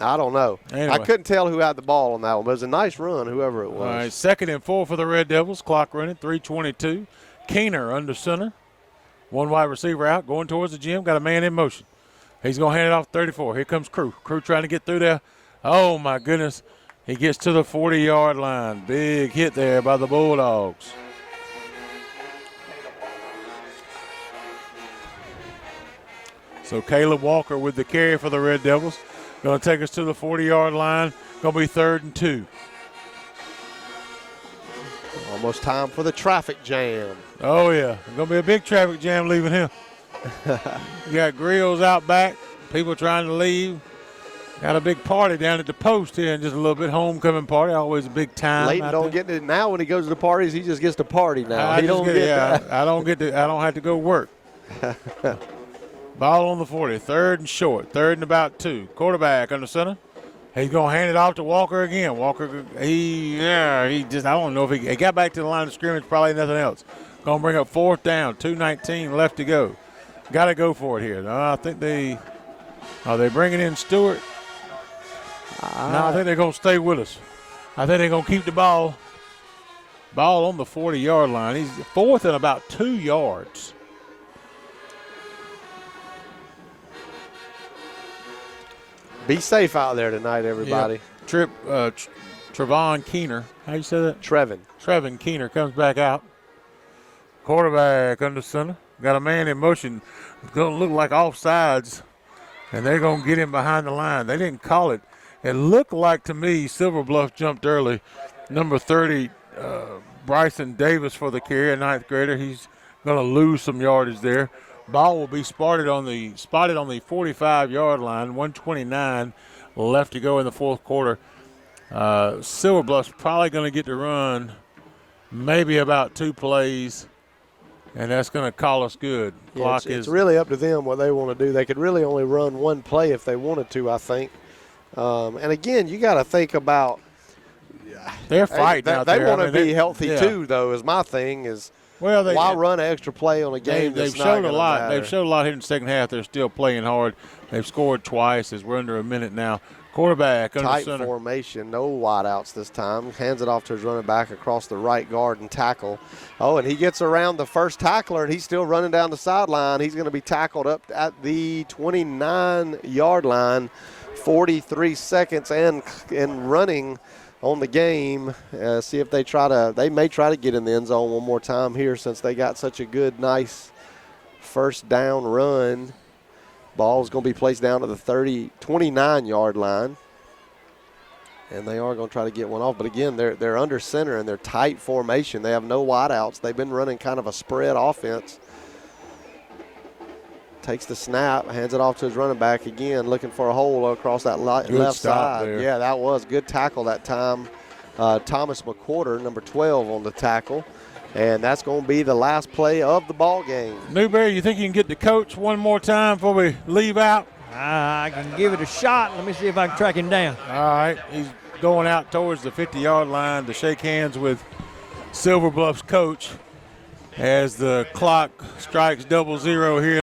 I don't know. Anyway. I couldn't tell who had the ball on that one, but it was a nice run, whoever it was. All right, 2nd and 4 for the Red Devils. Clock running, 3:22. Keener under center. One wide receiver out, going towards the gym. Got a man in motion. He's going to hand it off 34. Here comes Crew. Crew trying to get through there. Oh, my goodness. He gets to the 40-yard line. Big hit there by the Bulldogs. So Caleb Walker with the carry for the Red Devils. Going to take us to the 40-yard line. Going to be 3rd and 2. Almost time for the traffic jam. Oh, yeah. Going to be a big traffic jam leaving here. You got grills out back, people trying to leave. Got a big party down at the post here in just a little bit. Homecoming party, always a big time. Layton don't get it now. When he goes to the parties, he just gets to party now. I don't have to go work. Ball on the 40, 3rd and short, 3rd and about 2. Quarterback under center. He's going to hand it off to Walker again. Walker, he just, I don't know if he got back to the line of scrimmage, probably nothing else. Going to bring up 4th down, 2:19 left to go. Got to go for it here. I think are they bringing in Stewart? No, I think they're going to stay with us. I think they're going to keep the ball. Ball on the 40-yard line. He's 4th and about 2 yards. Be safe out there tonight, everybody. Yep. Trevon Keener. How you say that? Trevin Keener comes back out. Quarterback under center. Got a man in motion. It's going to look like offsides, and they're going to get him behind the line. They didn't call it. It looked like to me Silver Bluff jumped early. Number 30, Bryson Davis for the carry, a 9th grader. He's going to lose some yardage there. Ball will be spotted on the 45-yard line. 1:29 left to go in the 4th quarter. Silver Bluff's probably going to get to run maybe about 2 plays, and that's going to call us good. Yeah, it's really up to them what they want to do. They could really only run 1 play if they wanted to, I think. And again, you got to think about they're fighting out there. They want to be healthy too, though. Is my thing is. Well, why run an extra play on a game they've showed a lot. They've showed a lot here in the second half. They're still playing hard. They've scored twice as we're under a minute now. Quarterback under tight center. formation, no wideouts this time. Hands it off to his running back across the right guard and tackle. Oh, and he gets around the first tackler, and he's still running down the sideline. He's going to be tackled up at the 29-yard line. 43 seconds and running on the game. See if they may try to get in the end zone one more time here since they got such a good, nice first down run. Ball is going to be placed down to the 29-yard line. And they are going to try to get one off. But, again, they're under center and they're tight formation. They have no wideouts. They've been running kind of a spread offense. Takes the snap, hands it off to his running back again, looking for a hole across that left side. There. Yeah, that was good tackle that time. Thomas McQuarter, number 12 on the tackle. And that's going to be the last play of the ball game. Newberry, you think you can get the coach one more time before we leave out? I can give it a shot. Let me see if I can track him down. All right. He's going out towards the 50-yard line to shake hands with Silver Bluff's coach as the clock strikes 00 here.